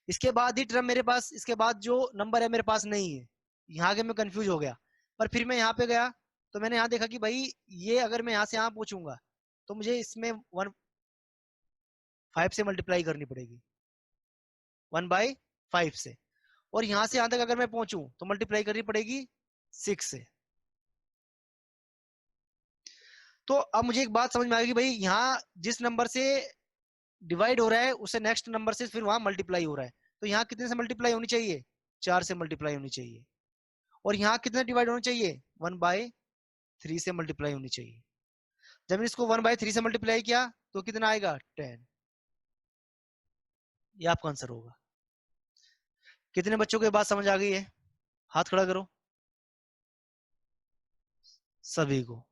इसके बाद ही टर्म मेरे पास, इसके बाद जो नंबर है मेरे पास नहीं है। यहाँ आगे मैं कंफ्यूज हो गया, पर फिर मैं यहाँ पे गया तो मैंने यहाँ देखा कि भाई ये अगर मैं यहाँ से यहाँ पूछूंगा तो मुझे इसमें 5 से मल्टीप्लाई करनी पड़ेगी, 1/5 से। और यहाँ से यहाँ तक अगर मैं पहुंचूं तो मल्टीप्लाई करनी पड़ेगी 6 से। तो अब मुझे एक बात समझ में आ गई कि भाई यहाँ जिस नंबर से डिवाइड हो रहा है उससे नेक्स्ट नंबर से फिर वहां मल्टीप्लाई हो रहा है, तो यहाँ कितने से मल्टीप्लाई होनी चाहिए? 4 से मल्टीप्लाई होनी चाहिए। और यहाँ कितने डिवाइड होना चाहिए? 1/3 से मल्टीप्लाई होनी चाहिए। जब मैंने इसको 1/3 से मल्टीप्लाई किया तो कितना आएगा? 10। ये आपका आंसर होगा। कितने बच्चों को ये बात समझ आ गई है? हाथ खड़ा करो। सभी को।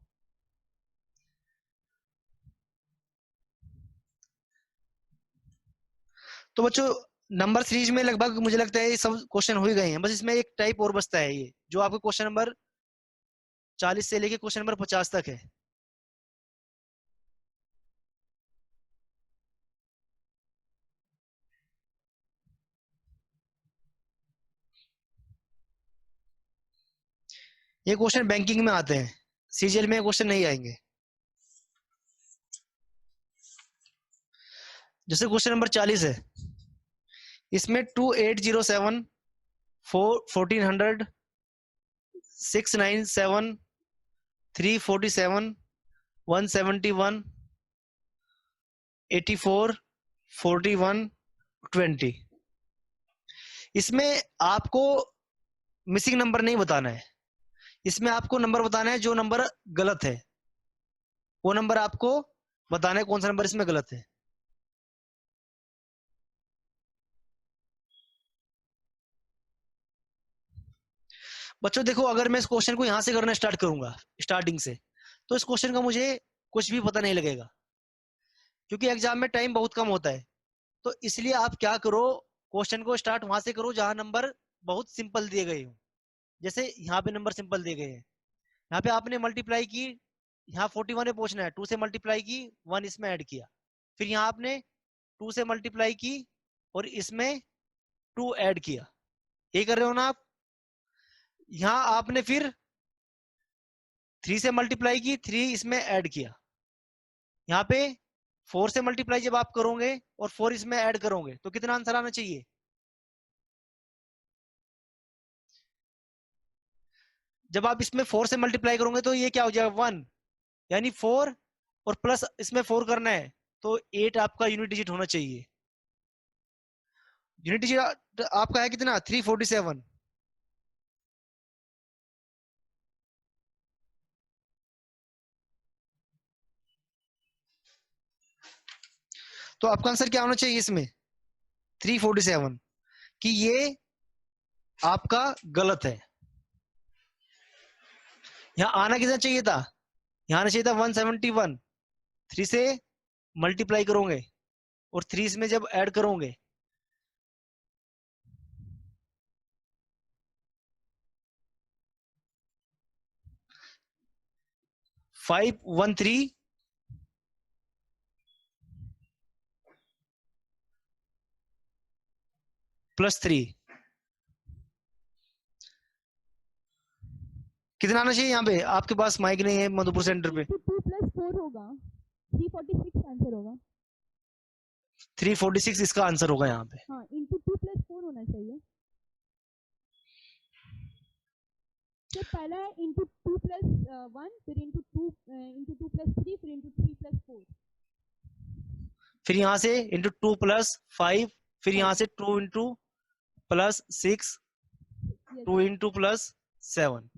तो बच्चों, नंबर सीरीज में लगभग मुझे लगता है ये सब क्वेश्चन हो ही गए हैं। बस इसमें एक टाइप और बचता है, ये जो आपको क्वेश्चन नंबर 40 से लेके क्वेश्चन नंबर 50 तक है। ये क्वेश्चन बैंकिंग में आते हैं, सीजीएल में क्वेश्चन नहीं आएंगे। जैसे क्वेश्चन नंबर 40 है, इसमें 2807 1400 697 347 171 84 41 20। इसमें आपको मिसिंग नंबर नहीं बताना है, इसमें आपको नंबर बताना है जो नंबर गलत है, वो नंबर आपको बताना है कौन सा नंबर इसमें गलत है। बच्चों देखो, अगर मैं इस क्वेश्चन को यहां से करना स्टार्ट करूंगा स्टार्टिंग से, तो इस क्वेश्चन का मुझे कुछ भी पता नहीं लगेगा, क्योंकि एग्जाम में टाइम बहुत कम होता है। तो इसलिए आप क्या करो, क्वेश्चन को स्टार्ट वहां से करो जहां नंबर बहुत सिंपल दिए गए हो। जैसे यहाँ पे नंबर सिंपल दिए गए हैं, यहाँ पे आपने मल्टीप्लाई की, यहाँ 41 में पहुंचना है, 2 से मल्टीप्लाई की, 1 इसमें ऐड किया, फिर यहाँ आपने 2 से मल्टीप्लाई की और इसमें 2 ऐड किया, ये कर रहे हो ना आप। यहाँ आपने फिर 3 से मल्टीप्लाई की, 3 इसमें ऐड किया, यहाँ पे 4 से मल्टीप्लाई जब आप करोगे और 4 इसमें ऐड करोगे तो कितना आंसर आना चाहिए? जब आप इसमें 4 से मल्टीप्लाई करोगे तो ये क्या हो जाएगा? 1, यानी 4 और प्लस इसमें 4 करना है, तो 8 आपका यूनिट डिजिट होना चाहिए। यूनिट डिजिट आपका है कितना? 347। तो आपका आंसर क्या होना चाहिए इसमें? 347, कि ये आपका गलत है। यहाँ आना कितना चाहिए था? यहाँ आना चाहिए था 171। 3 से मल्टीप्लाई करोगे और 3 इसमें जब ऐड करोगे, फाइव 1 3 +3 कितना आना चाहिए? यहाँ पे आपके पास माइक नहीं है मधुपुर सेंटर पे। 2 + 4 होगा, 346 आंसर होगा। 346 इसका आंसर होगा यहाँ पे। हाँ, इंटू 2 + 4 होना चाहिए। तो पहला है इंटू 2 + 1, फिर इंटू 2 + 3, फिर इंटू 3 + 4। फिर यहाँ से इंटू 2 प्लस 5, फिर यहाँ से 2 इंटू प्लस 6, 2 इंटू प्लस 7।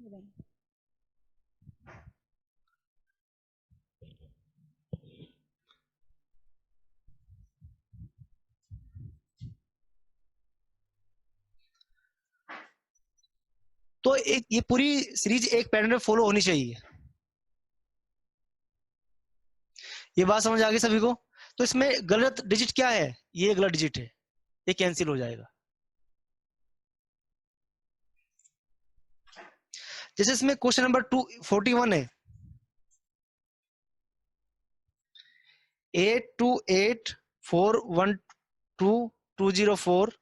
तो एक ये पूरी सीरीज एक पैटर्न में फॉलो होनी चाहिए। ये बात समझ आ गई सभी को? तो इसमें गलत डिजिट क्या है? ये गलत डिजिट है, ये कैंसिल हो जाएगा। जैसे इसमें क्वेश्चन नंबर 241 है, 8284122042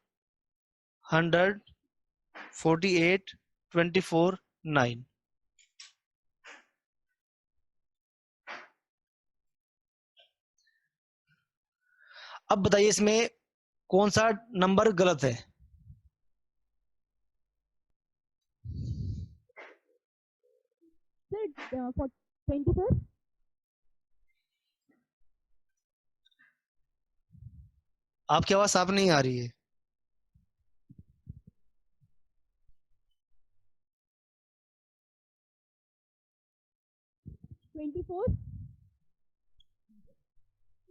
100 48 24 9। अब बताइए इसमें कौन सा नंबर गलत है? सर 24। आपकी आवाज साफ नहीं आ रही है।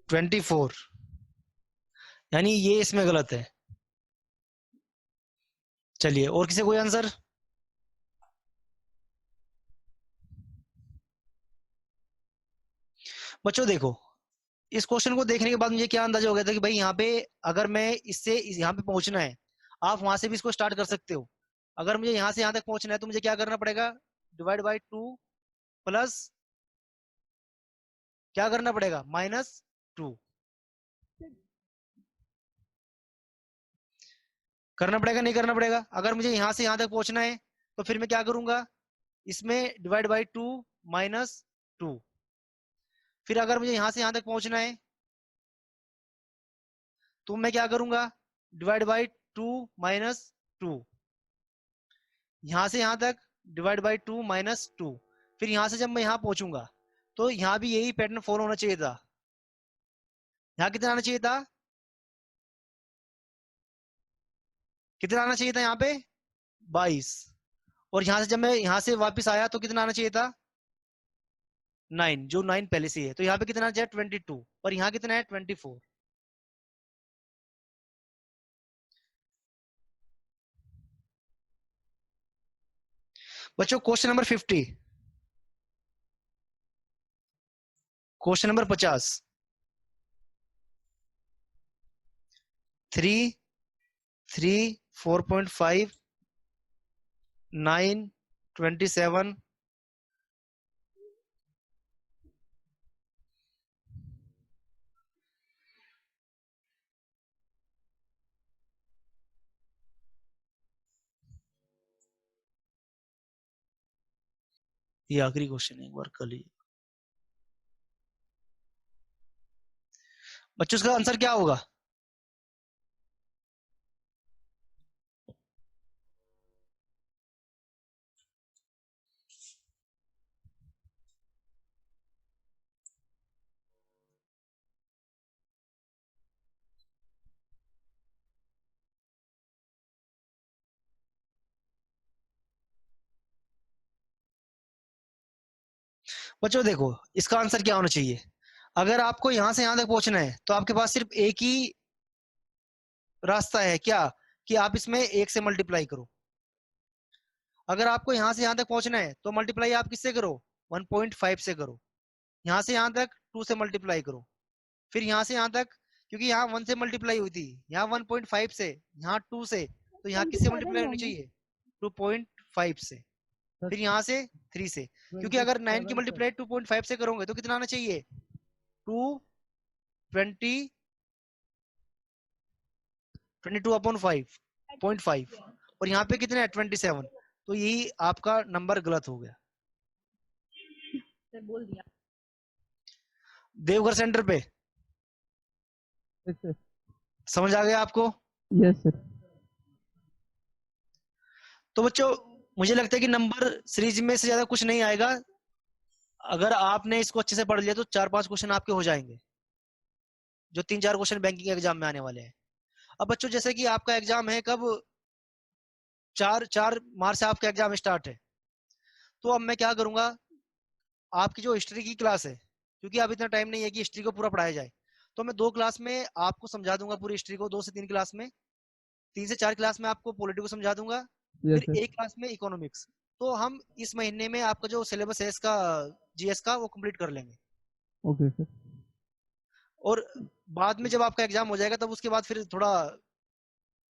24 यानी ये इसमें गलत है। चलिए, और किसी कोई आंसर? बच्चों देखो, इस क्वेश्चन को देखने के बाद मुझे क्या अंदाजा हो गया था कि भाई यहाँ पे अगर मैं इससे यहाँ पे पहुंचना है, आप वहां से भी इसको स्टार्ट कर सकते हो। अगर मुझे यहाँ से यहाँ तक पहुंचना है तो मुझे क्या करना पड़ेगा? डिवाइड बाई 2 प्लस क्या करना पड़ेगा? -2 करना पड़ेगा, नहीं करना पड़ेगा? अगर मुझे यहाँ से यहाँ तक पहुंचना है तो फिर मैं क्या करूंगा? इसमें डिवाइड बाई 2 -2। फिर अगर मुझे यहाँ से यहाँ तक पहुंचना है तो मैं क्या करूंगा? Divide by 2 -2। यहाँ से यहाँ तक डिवाइड बाई 2 -2। फिर यहाँ से जब मैं यहाँ पहुंचूंगा तो यहाँ भी यही पैटर्न फॉलो होना चाहिए था। यहाँ कितना आना चाहिए था? कितना आना चाहिए था यहाँ पे? 22। और यहाँ से जब मैं यहाँ से वापस आया तो कितना आना चाहिए था? 9, जो 9 पहले से है। तो यहाँ पे कितना आ जाए? 22। और यहाँ कितना है? 24। बच्चों क्वेश्चन नंबर 50, क्वेश्चन नंबर 50, 3 3 4.5 9 27 ये आखिरी क्वेश्चन है, एक बार कर लीजिए बच्चों। इसका आंसर क्या होगा? बच्चों देखो, इसका आंसर क्या होना चाहिए? अगर आपको यहां से यहां तक पहुंचना है तो आपके पास सिर्फ एक ही रास्ता है, क्या? कि आप इसमें 1 से मल्टीप्लाई करो। अगर आपको यहां से यहां तक पहुंचना है तो मल्टीप्लाई आप किससे करो? 1.5 से करो। यहाँ से यहाँ तक 2 से मल्टीप्लाई करो। फिर यहाँ से यहाँ तक, क्योंकि यहाँ 1 से मल्टीप्लाई हुई थी, यहाँ 1.5 से, यहाँ 2 से, तो यहाँ किससे मल्टीप्लाई होनी चाहिए? 2.5 से। फिर यहाँ से 3 से, क्योंकि अगर 9 की मल्टीप्लाई 2.5 से करोगे तो कितना आना चाहिए? 22/5 और यहाँ पे कितना है? 27। तो यही आपका नंबर गलत हो गया। सर बोल दिया। देवघर सेंटर पे यस सर। समझ आ गया आपको? Yes sir. तो बच्चों मुझे लगता है कि नंबर सीरीज में से ज्यादा कुछ नहीं आएगा। अगर आपने इसको अच्छे से पढ़ लिया तो 4-5 क्वेश्चन आपके हो जाएंगे। जो 3-4 क्वेश्चन बैंकिंग एग्जाम में आने वाले हैं। अब बच्चों जैसे कि आपका एग्जाम है कब, 4 मार्च से आपका एग्जाम स्टार्ट है। तो अब मैं क्या करूंगा, आपकी जो हिस्ट्री की क्लास है, क्योंकि अब इतना टाइम नहीं है कि हिस्ट्री को पूरा पढ़ाया जाए, तो मैं 2 क्लास में आपको समझा दूंगा पूरी हिस्ट्री को, 2 से 3 क्लास में, 3 से 4 क्लास में आपको पॉलिटी को समझा दूंगा, यस फिर सर। 1 क्लास में इकोनॉमिक्स। तो हम इस महीने में आपका जो सिलेबस है इसका, जीएस का, वो कंप्लीट कर लेंगे। Okay sir. और बाद में जब आपका एग्जाम हो जाएगा तब उसके बाद फिर थोड़ा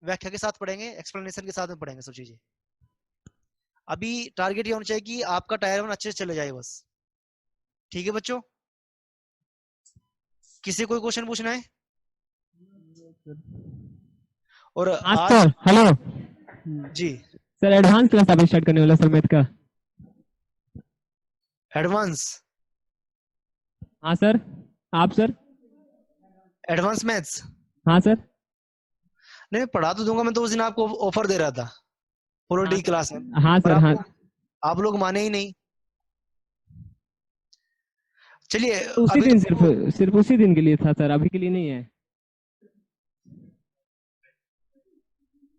व्याख्या के साथ पढ़ेंगे, एक्सप्लेनेशन के साथ में पढ़ेंगे सब चीजें। अभी टारगेट ये होना चाहिए कि आपका टायर 1 अच्छे से चले जाए बस। ठीक है बच्चों, किसी कोई क्वेश्चन पूछना है? और हाँ आज सर, हेलो जी, सर, एडवांस क्लास आप स्टार्ट करने वाला सर मैथ का? एडवांस हाँ सर, आप सर? एडवांस मैथ्स हाँ सर। नहीं, मैं पढ़ा तो दूंगा, मैं तो उस दिन आपको ऑफर दे रहा था पॉलिटी हाँ क्लास में, हाँ पर सर, हाँ। आप लोग माने ही नहीं। चलिए तो उसी अभी दिन तो सिर्फ उसी दिन के लिए था सर, अभी के लिए नहीं है।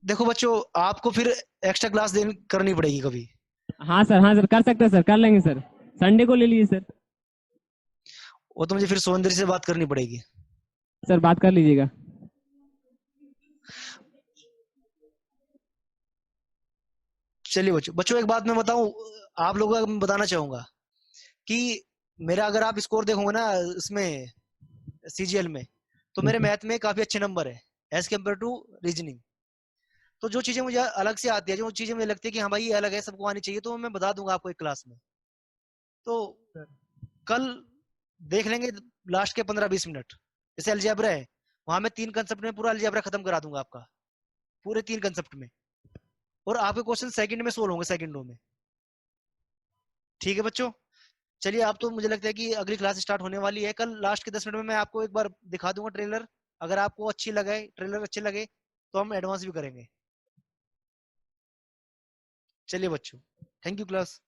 देखो बच्चों, आपको फिर एक्स्ट्रा क्लास करनी पड़ेगी कभी। हाँ सर, कर सकते हैं सर, कर लेंगे सर, संडे को ले लीजिए सर। वो तो मुझे फिर सोनदरी से बात करनी पड़ेगी। सर बात कर लीजिएगा। चलिए बच्चों, बच्चों एक बात मैं बताऊं, आप लोगों को मैं बताना चाहूंगा कि मेरा अगर आप स्कोर देखोगे ना इसमें, सीजीएल में, तो मेरे मैथ में काफी अच्छे नंबर है एज कम्पेयर टू रीजनिंग। तो जो चीजें मुझे अलग से आती है, जो चीजें मुझे लगती है कि हाँ भाई ये अलग है, सबको आनी चाहिए, तो मैं बता दूंगा आपको एक क्लास में। तो कल देख लेंगे लास्ट के 15-20 मिनट। जैसे अलजेब्रा है, वहां मैं 3 कंसेप्ट में पूरा अलजेब्रा खत्म करा दूंगा आपका, पूरे 3 कंसेप्ट में, और आपके क्वेश्चन सेकंड में सोल्व होंगे, सेकंडों में। ठीक है बच्चों, चलिए आप तो मुझे लगता है कि अगली क्लास स्टार्ट होने वाली है। कल लास्ट के 10 मिनट में मैं आपको एक बार दिखा दूंगा ट्रेलर, अगर आपको अच्छी लगे, ट्रेलर अच्छे लगे, तो हम एडवांस भी करेंगे। चलिए बच्चों, थैंक यू क्लास।